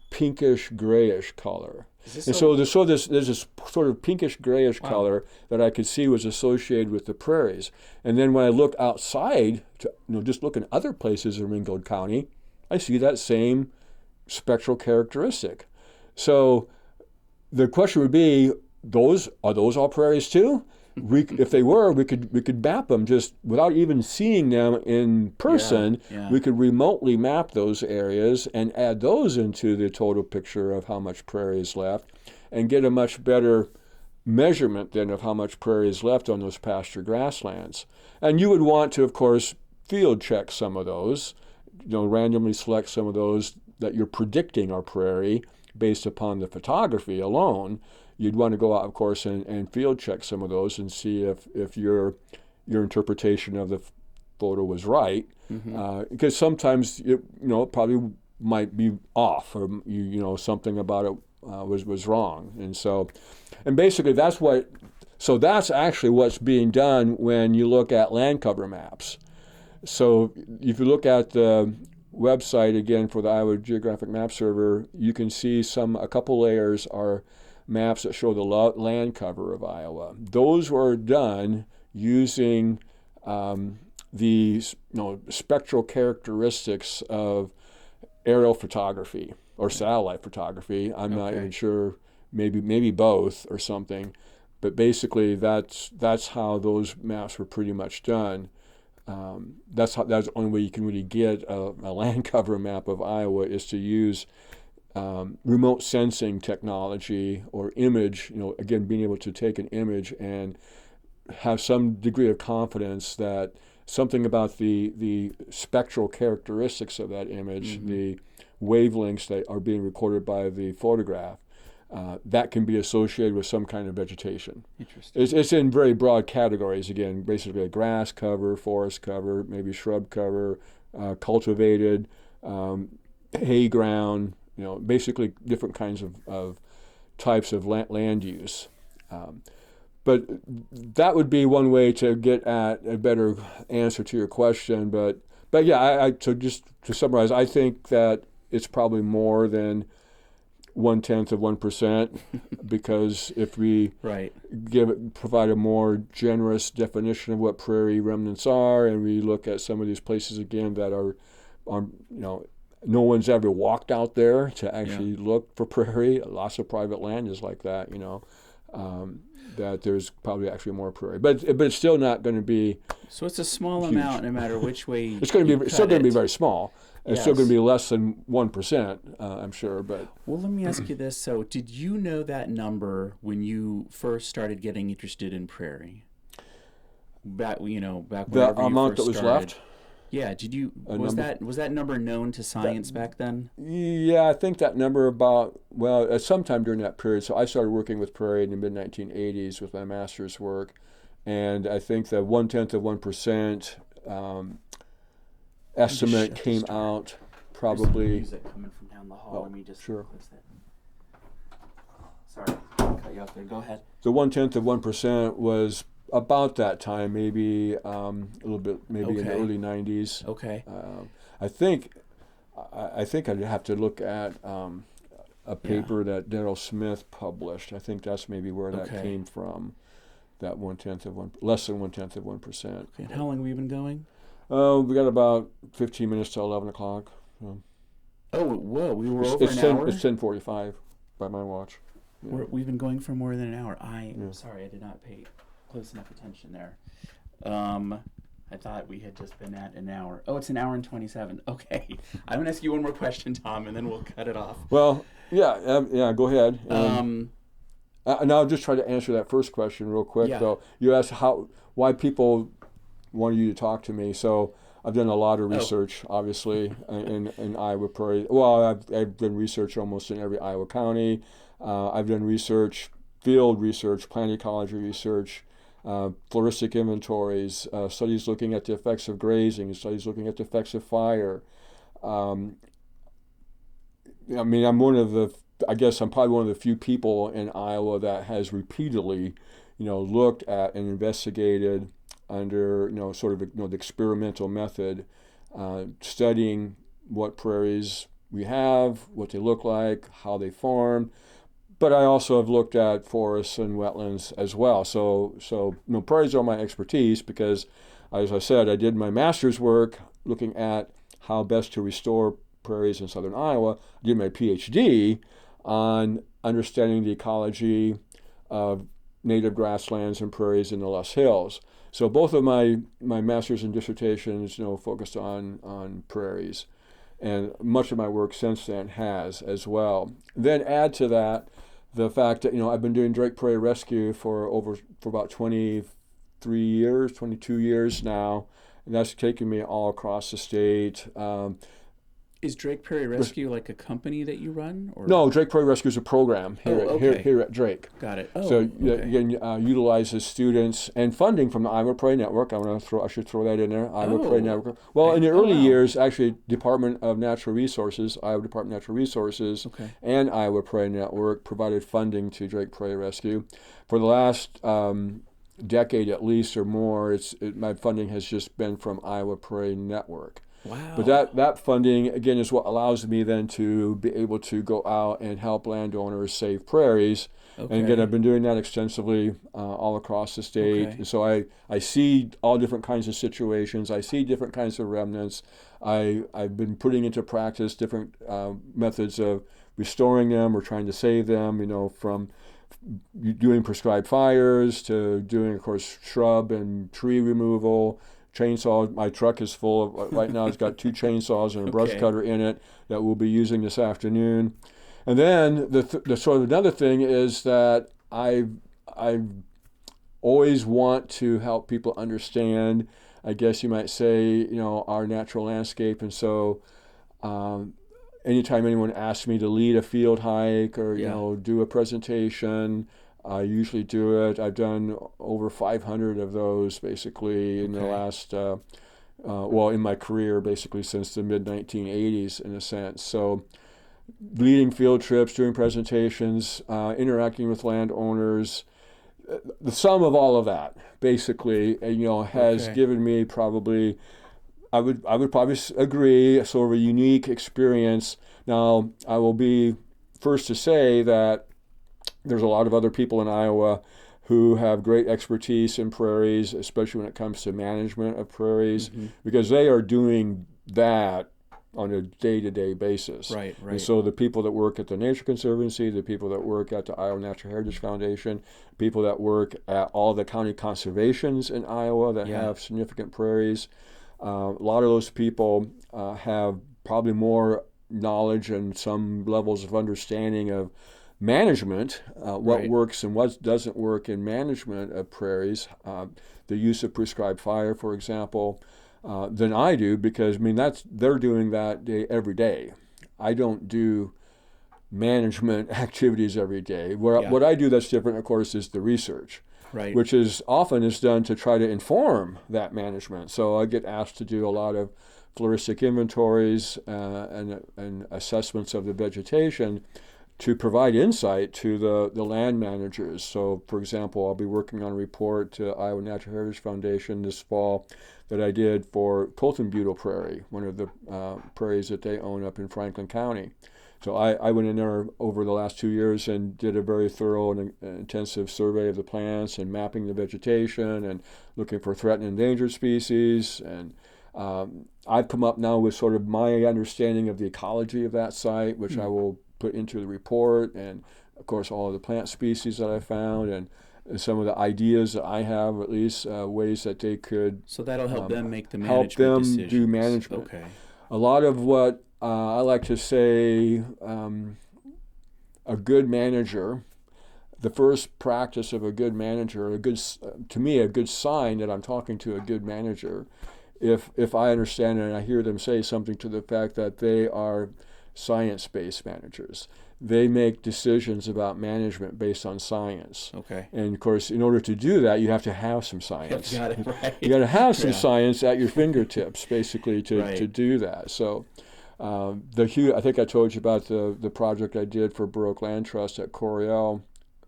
pinkish grayish color. And so there's this sort of pinkish grayish color that I could see was associated with the prairies. And then when I look outside, just look in other places in Ringgold County, I see that same spectral characteristic. So the question would be, are those all prairies too? If they were, we could map them just without even seeing them in person. Yeah. We could remotely map those areas and add those into the total picture of how much prairie is left, and get a much better measurement then of how much prairie is left on those pasture grasslands. And you would want to, of course, field check some of those, randomly select some of those that you're predicting are prairie based upon the photography alone. You'd want to go out, of course, and field check some of those and see if your interpretation of the photo was right. Because sometimes it probably might be off, or something about it was wrong. And basically that's actually what's being done when you look at land cover maps. So if you look at the website again for the Iowa Geographic Map Server, you can see a couple layers are maps that show the land cover of Iowa. Those were done using the spectral characteristics of aerial photography or satellite photography. I'm not even sure. Maybe both or something. But basically, that's how those maps were pretty much done. That's the only way you can really get a land cover map of Iowa is to use remote sensing technology or image. Again, being able to take an image and have some degree of confidence that something about the spectral characteristics of that image, the wavelengths that are being recorded by the photograph, that can be associated with some kind of vegetation. Interesting. It's in very broad categories. Again, basically a grass cover, forest cover, maybe shrub cover, cultivated, hay ground. Basically different kinds of types of land use. But that would be one way to get at a better answer to your question. But yeah, so just to summarize, I think that it's probably more than 0.1%, because if we provide a more generous definition of what prairie remnants are, and we look at some of these places again that are no one's ever walked out there to actually look for prairie. Lots of private land is like that, that there's probably actually more prairie, but it's still not going to be. So it's a small huge. amount, no matter which way. It's going to be still going to be very small. It's still going to be less than 1%, I'm sure. But well, let me ask you this: so, did you know that number when you first started getting interested in prairie? Back the amount that was started. left. Yeah, was that number known to science back then? Yeah, I think that number sometime during that period. So I started working with prairie in the mid-1980s with my master's work, and I think the 0.1% estimate came out probably. There's some music coming from down the hall. Let me just close that. Sorry, I'll cut you off there. Go ahead. The 0.1% was about that time, maybe a little bit, maybe in the early 90s. Okay. I think I'd have to look at a paper that Daryl Smith published. I think that's maybe where that came from. That less than 0.1%. Okay. And how long have we been going? We got about 15 minutes till 11 o'clock. Oh, whoa! We were over an hour. It's 10:45 by my watch. Yeah. We've been going for more than an hour. Sorry, I did not pay close enough attention there. I thought we had just been at an hour. Oh, it's an hour and 27. Okay. I'm going to ask you one more question, Tom, and then we'll cut it off. Well, yeah, go ahead. And I'll just try to answer that first question real quick, though. You asked why people wanted you to talk to me. So I've done a lot of research, obviously, in Iowa Prairie. Well, I've done research almost in every Iowa county. I've done research, field research, plant ecology research, floristic inventories, studies looking at the effects of grazing, studies looking at the effects of fire. I'm probably one of the few people in Iowa that has repeatedly, looked at and investigated under, sort of, the experimental method, studying what prairies we have, what they look like, how they form. But I also have looked at forests and wetlands as well. So prairies are my expertise because, as I said, I did my master's work looking at how best to restore prairies in southern Iowa. I did my PhD on understanding the ecology of native grasslands and prairies in the Loess Hills. So both of my master's and dissertations, focused on prairies. And much of my work since then has as well. Then add to that the fact that, I've been doing Drake Prairie Rescue for about 22 years now, and that's taken me all across the state. Is Drake Prairie Rescue like a company that you run? Or? No, Drake Prairie Rescue is a program here at Drake. Got it. Again, utilizes students and funding from the Iowa Prairie Network. I should throw that in there. Iowa Prairie Network. Well, in the early years, actually, Department of Natural Resources, Iowa Department of Natural Resources, and Iowa Prairie Network provided funding to Drake Prairie Rescue. For the last decade, at least or more, my funding has just been from Iowa Prairie Network. But Wow. that funding, again, is what allows me then to be able to go out and help landowners save prairies. And again, I've Okay. been doing that extensively all across the state. Okay. And so I see all different kinds of situations. I see different kinds of remnants. I've been putting into practice different methods of restoring them or trying to save them, from doing prescribed fires to doing, of course, shrub and tree removal, chainsaw. My truck is full of, right now it's got 2 chainsaws and a brush Okay. cutter in it that we'll be using this afternoon. And then the sort of another thing is that I always want to help people understand, I guess you might say, our natural landscape. And so um, anytime anyone asks me to lead a field hike or Yeah. do a presentation, I usually do it. I've done over 500 of those basically in the Okay. last well, in my career, basically since the mid 1980s, in a sense. So leading field trips, doing presentations, interacting with landowners, the sum of all of that basically has Okay. given me probably, I would probably agree, sort of a unique experience. Now, I will be first to say that there's a lot of other people in Iowa who have great expertise in prairies, especially when it comes to management of prairies, Mm-hmm. because they are doing that on a day-to-day basis. Right. And Right. so the people that work at the Nature Conservancy, the people that work at the Iowa Natural Heritage Foundation, people that work at all the county conservations in Iowa that Yeah. have significant prairies, a lot of those people have probably more knowledge and some levels of understanding of management, what Right. works and what doesn't work in management of prairies, the use of prescribed fire, for example, than I do, because I mean they're doing that every day. I don't do management activities every day. Yeah. What I do that's different, of course, is the research, Right. which is often is done to try to inform that management. So I get asked to do a lot of floristic inventories and assessments of the vegetation to provide insight to the land managers. So, for example, I'll be working on a report to Iowa Natural Heritage Foundation this fall that I did for Colton Butyl Prairie, one of the prairies that they own up in Franklin County. So I went in there over the last 2 years and did a very thorough and intensive survey of the plants and mapping the vegetation and looking for threatened and endangered species. And I've come up now with sort of my understanding of the ecology of that site, which I Hmm. will put into the report, and of course all of the plant species that I found, and some of the ideas that I have, at least ways that they could So that'll help them make the help management them do decisions. management. Okay. A lot of what I like to say, a good manager, the first practice of a good manager, to me, a good sign that I'm talking to a good manager, if I understand it and I hear them say something to the fact that they are science-based managers. They make decisions about management based on science. Okay. And of course, in order to do that, you have to have some Yep. science. Got it. You got Right. to have some Yeah. science at your fingertips, basically, to Right. do that. So, I think I told you about the project I did for Bur Oak Land Trust at Coryell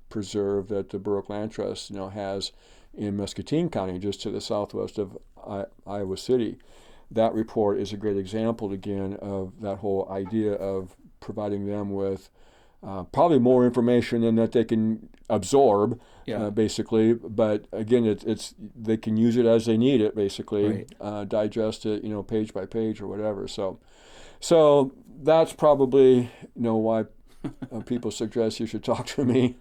Preserve that the Bur Oak Land Trust has in Muscatine County, just to the southwest of Iowa City. That report is a great example again of that whole idea of providing them with probably more information than that they can absorb, Yeah. basically. But again, it's they can use it as they need it, basically, Right. digest it, page by page or whatever. So that's probably why people suggest you should talk to me.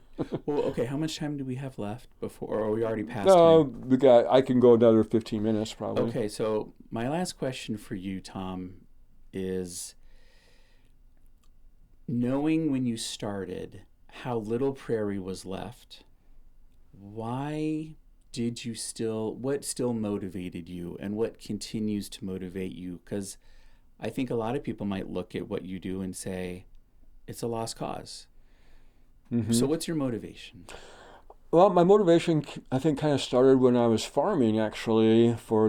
Well, okay. How much time do we have left before, or are we already past No, time? I can go another 15 minutes probably. Okay. So my last question for you, Tom, is knowing when you started how little prairie was left, why did you still, what still motivated you and what continues to motivate you? Because I think a lot of people might look at what you do and say, it's a lost cause. Hmm. So what's your motivation? Well, my motivation, I think, kind of started when I was farming, actually, for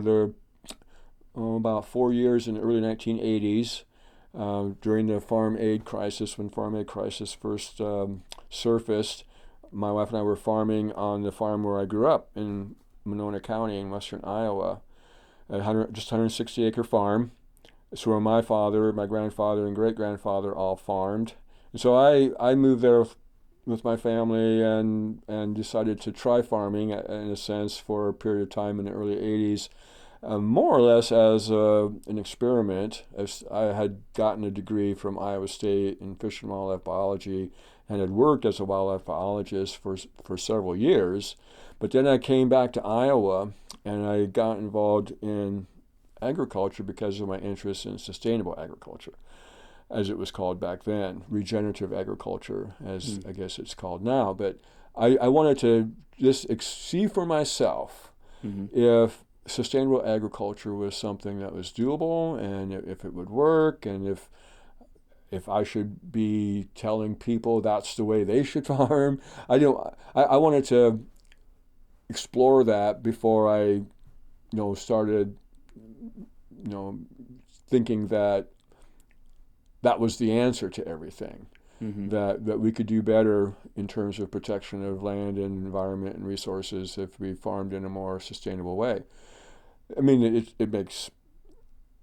about 4 years in the early 1980s, during the farm aid crisis, when farm aid crisis first surfaced. My wife and I were farming on the farm where I grew up in Monona County in western Iowa, just 160-acre farm. It's where my father, my grandfather, and great grandfather all farmed. And so I moved there with my family and decided to try farming in a sense for a period of time in the early 80s, more or less as an experiment. As I had gotten a degree from Iowa State in fish and wildlife biology and had worked as a wildlife biologist for several years. But then I came back to Iowa and I got involved in agriculture because of my interest in sustainable agriculture, as it was called back then, regenerative agriculture, as I guess it's called now. But I wanted to just see for myself if sustainable agriculture was something that was doable and if it would work and if I should be telling people that's the way they should farm. I wanted to explore that before I started thinking that that was the answer to everything. That we could do better in terms of protection of land and environment and resources if we farmed in a more sustainable way. I mean, it makes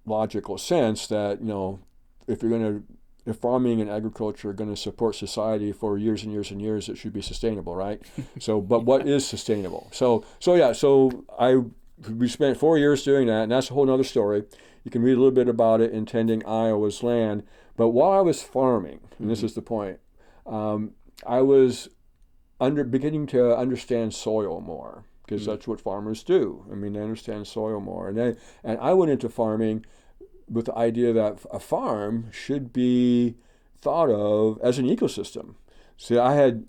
logical sense that if you're going to if farming and agriculture are going to support society for years and years and years, it should be sustainable, right? So, but what is sustainable? We spent 4 years doing that, and that's a whole other story. You can read a little bit about it in Tending Iowa's Land. But while I was farming, and this is the point, I was beginning to understand soil more, because that's what farmers do. I mean, they understand soil more. And I went into farming with the idea that a farm should be thought of as an ecosystem. See, I had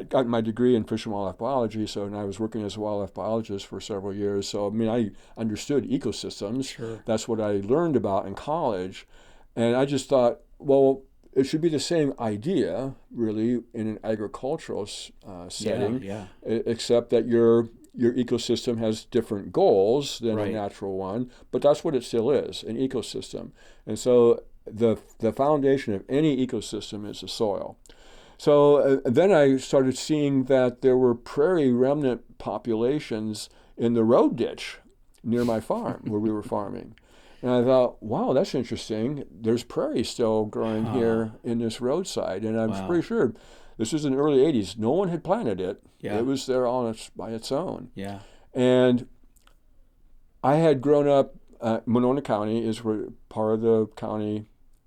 gotten my degree in fish and wildlife biology, and I was working as a wildlife biologist for several years. So, I mean, I understood ecosystems. Sure. That's what I learned about in college. And I just thought, well, it should be the same idea, really, in an agricultural setting, except that your ecosystem has different goals than a natural one, but that's what it still is, an ecosystem. And so the foundation of any ecosystem is the soil. So then I started seeing that there were prairie remnant populations in the road ditch near my farm where we were farming. And I thought, wow, that's interesting. There's prairie still growing here in this roadside. And I'm pretty sure this was in the early 80s. No one had planted it. Yeah. It was there by its own. Yeah. And I had grown up, Monona County is part of the county,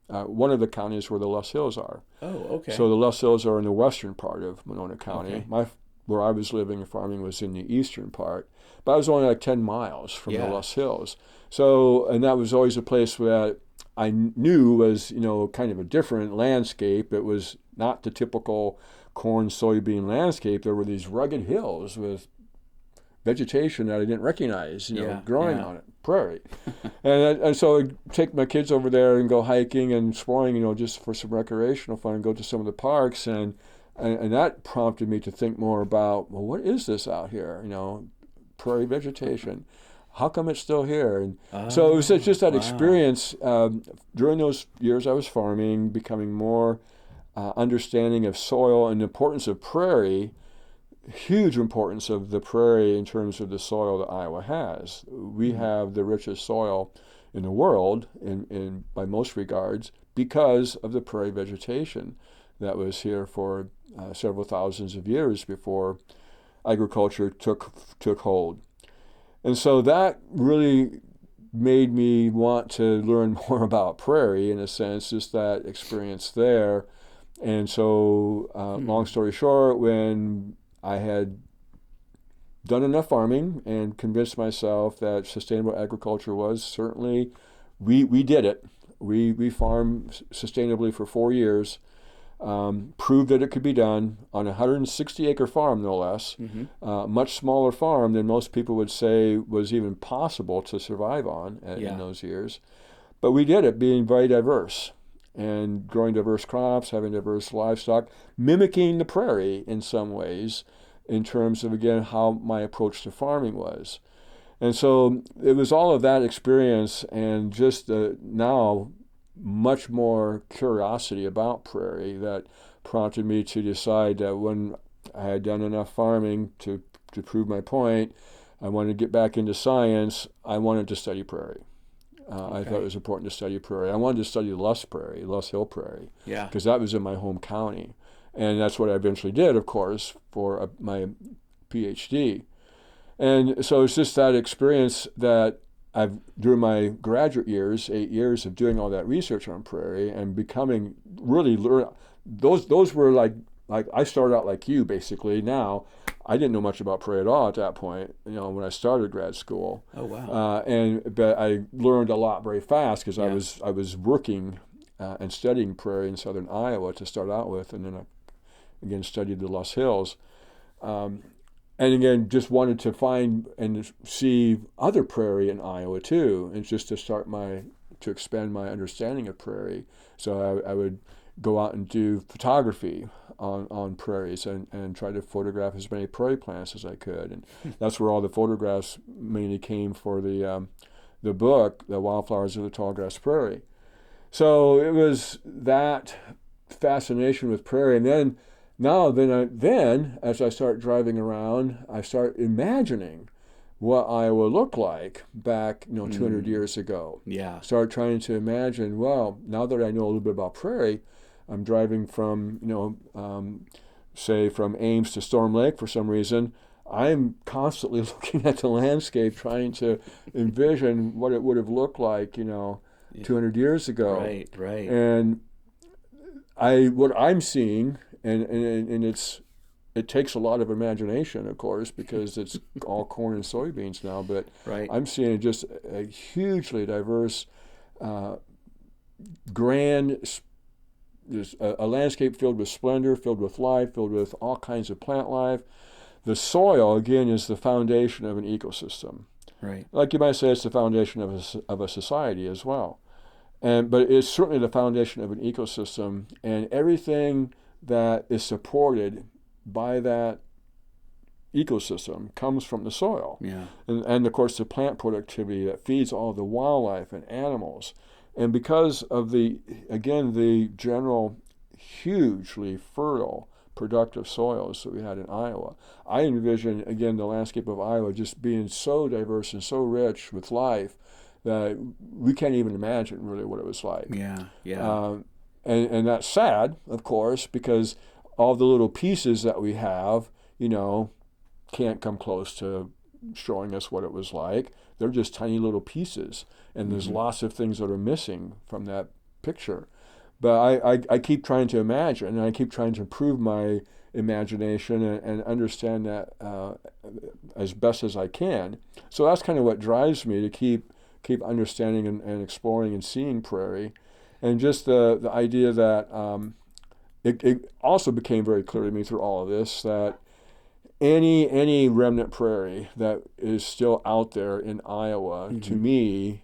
one of the counties where the Loess Hills are. Oh, okay. So the Loess Hills are in the western part of Monona County. Okay. Where I was living and farming was in the eastern part. But I was only like 10 miles from the Loess Hills. So, and that was always a place that I knew was, kind of a different landscape. It was not the typical corn, soybean landscape. There were these rugged hills with vegetation that I didn't recognize, growing on it, prairie. and so I'd take my kids over there and go hiking and exploring, just for some recreational fun, and go to some of the parks. And that prompted me to think more about, well, what is this out here? Prairie vegetation. How come it's still here? And so it was just that experience during those years I was farming, becoming more understanding of soil and the importance of prairie, huge importance of the prairie in terms of the soil that Iowa has. We have the richest soil in the world in by most regards because of the prairie vegetation that was here for several thousands of years before agriculture took hold. And so that really made me want to learn more about prairie, in a sense, just that experience there. And so, long story short, when I had done enough farming and convinced myself that sustainable agriculture was certainly, we did it. We farmed sustainably for 4 years. Proved that it could be done on a 160-acre farm, no less. Much smaller farm than most people would say was even possible to survive on in those years. But we did it, being very diverse and growing diverse crops, having diverse livestock, mimicking the prairie in some ways in terms of, again, how my approach to farming was. And so it was all of that experience and just now much more curiosity about prairie that prompted me to decide that when I had done enough farming to prove my point, I wanted to get back into science. I wanted to study prairie. I thought it Okay. was important to study prairie. I wanted to study Luss Hill Prairie, Yeah. because that was in my home county. And that's what I eventually did, of course, for my PhD. And so it's just that experience that I've, during my graduate years, 8 years of doing all that research on prairie and becoming really learn. Those were like I started out like you basically. Now I didn't know much about prairie at all at that point. When I started grad school, Oh, wow. but I learned a lot very fast because Yeah. I was working and studying prairie in southern Iowa to start out with, and then I again studied the Loess Hills. Um, and again, just wanted to find and see other prairie in Iowa too, and just to expand my understanding of prairie. So I would go out and do photography on prairies and try to photograph as many prairie plants as I could. And that's where all the photographs mainly came for the book, The Wildflowers of the Tallgrass Prairie. So it was that fascination with prairie, and then as I start driving around, I start imagining what Iowa looked like back 200 Mm. years ago. Yeah. Start trying to imagine. Well, now that I know a little bit about prairie, I'm driving from say from Ames to Storm Lake for some reason. I'm constantly looking at the landscape, trying to envision what it would have looked like, Yeah. 200 years ago. Right. Right. And what I'm seeing, and it takes a lot of imagination, of course, because it's all corn and soybeans now. But Right. I'm seeing just a hugely diverse, uh, grand, just a landscape filled with splendor, filled with life, filled with all kinds of plant life. The soil, again, is the foundation of an ecosystem. Right. Like you might say, it's the foundation of a society as well. But it's certainly the foundation of an ecosystem, and everything that is supported by that ecosystem comes from the soil. Yeah. And of course, the plant productivity that feeds all the wildlife and animals. And because of the general hugely fertile, productive soils that we had in Iowa, I envision, again, the landscape of Iowa just being so diverse and so rich with life that we can't even imagine really what it was like. Yeah. Yeah. Um, and that's sad, of course, because all the little pieces that we have, can't come close to showing us what it was like. They're just tiny little pieces, and there's Mm-hmm. lots of things that are missing from that picture. But I keep trying to imagine, and I keep trying to improve my imagination and understand that as best as I can. So that's kind of what drives me to keep understanding and exploring and seeing prairie, and just the idea that it also became very clear to me through all of this that any remnant prairie that is still out there in Iowa, to Mm-hmm. me,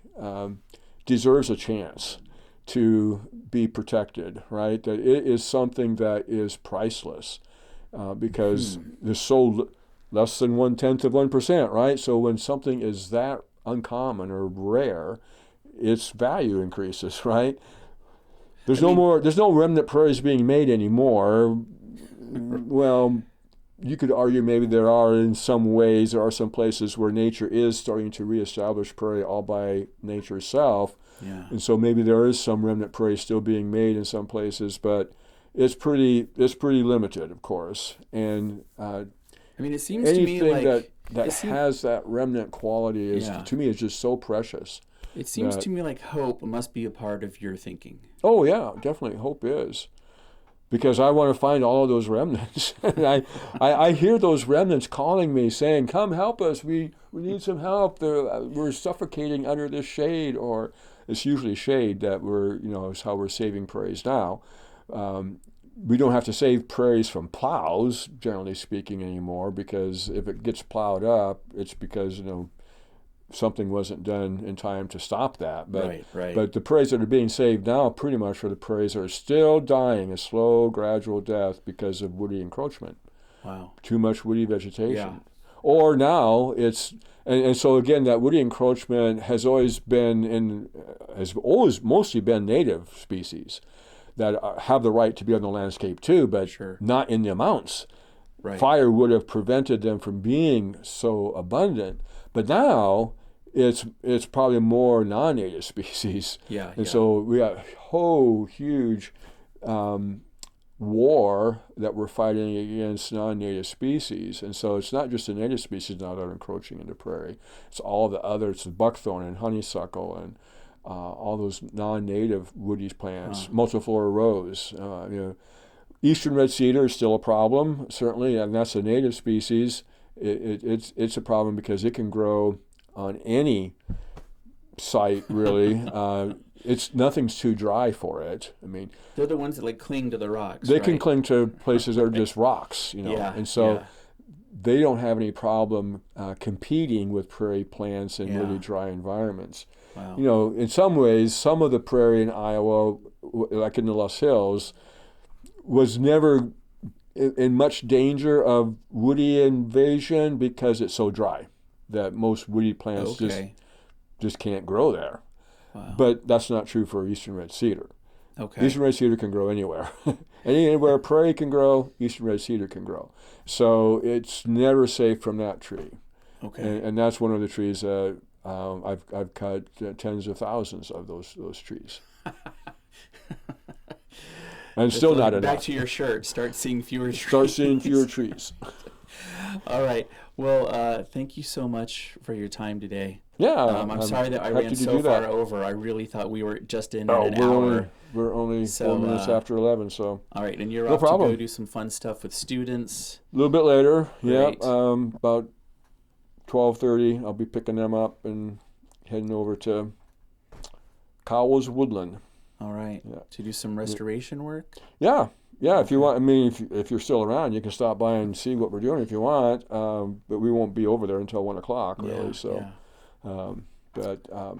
deserves a chance to be protected, right? That it is something that is priceless because Hmm. there's less than 1/10 of 1%, right? So when something is that uncommon or rare, its value increases, right? I mean, There's no remnant prairies being made anymore. Well, you could argue maybe there are in some ways. There are some places where nature is starting to reestablish prairie all by nature's self, yeah. and so maybe there is some remnant prairie still being made in some places, but it's pretty limited, of course. And I mean, it seems to me anything like that it seems. has that remnant quality is Yeah. to me is just so precious. It seems That to me like hope must be a part of your thinking. oh yeah, definitely hope is. Because I want to find all of those remnants. And I hear those remnants calling me saying, come help us. We need some help. We're suffocating under this shade. Or it's usually shade that is how we're saving prairies now. We don't have to save prairies from plows, generally speaking, anymore, because if it gets plowed up, it's because, something wasn't done in time to stop that. Right. Right. But the prairies that are being saved now pretty much are the prairies that are still dying a slow, gradual death because of woody encroachment. Wow. Too much woody Yeah. vegetation. Or now and so again, that woody encroachment has always mostly been native species that have the right to be on the landscape too, but Sure. not in the amounts. Right. Fire would have prevented them from being so abundant. But now it's probably more non-native species. Yeah, And yeah. so we got whole huge war that we're fighting against non-native species. And so it's not just the native species now that are encroaching into prairie. It's all the others, buckthorn and honeysuckle and all those non-native woody plants, multiflora rose. Eastern red cedar is still a problem, certainly, and that's a native species. It's a problem because it can grow on any site, really. It's nothing's too dry for it. I mean, They're the ones that like cling to the rocks, they right? can cling to places that are just rocks, Yeah, and so yeah, they don't have any problem competing with prairie plants in yeah. really dry environments. Wow. In some ways, some of the prairie in Iowa, like in the Loess Hills, was never in much danger of woody invasion because it's so dry that most woody plants Okay. just can't grow there. Wow. But that's not true for eastern red cedar. Okay. Eastern red cedar can grow anywhere. Anywhere prairie can grow, eastern red cedar can grow. So it's never safe from that tree. Okay. And that's one of the trees I've cut tens of thousands of those trees. And It's still not like back enough. to your shirt. Start seeing fewer Start seeing fewer trees. trees. All right. Well, thank you so much for your time today. Yeah, I'm sorry that I ran happy to so do far that. over. I really thought we were just in at Oh, an hour. we're only So, 4 minutes after 11, so all right. And you're no off to go problem. do some fun stuff with students. A little bit later, yeah, Great. about 12:30, I'll be picking them up and heading over to Cowell's Woodland. All right. Yeah. To do some restoration work. Yeah, yeah. If you Okay. want, I mean, if you're still around, you can stop by and see what we're doing if you want. But we won't be over there until 1 o'clock, really. Yeah. So, Yeah. but All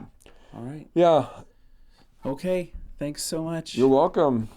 right. yeah, Okay. Thanks so much. you're welcome.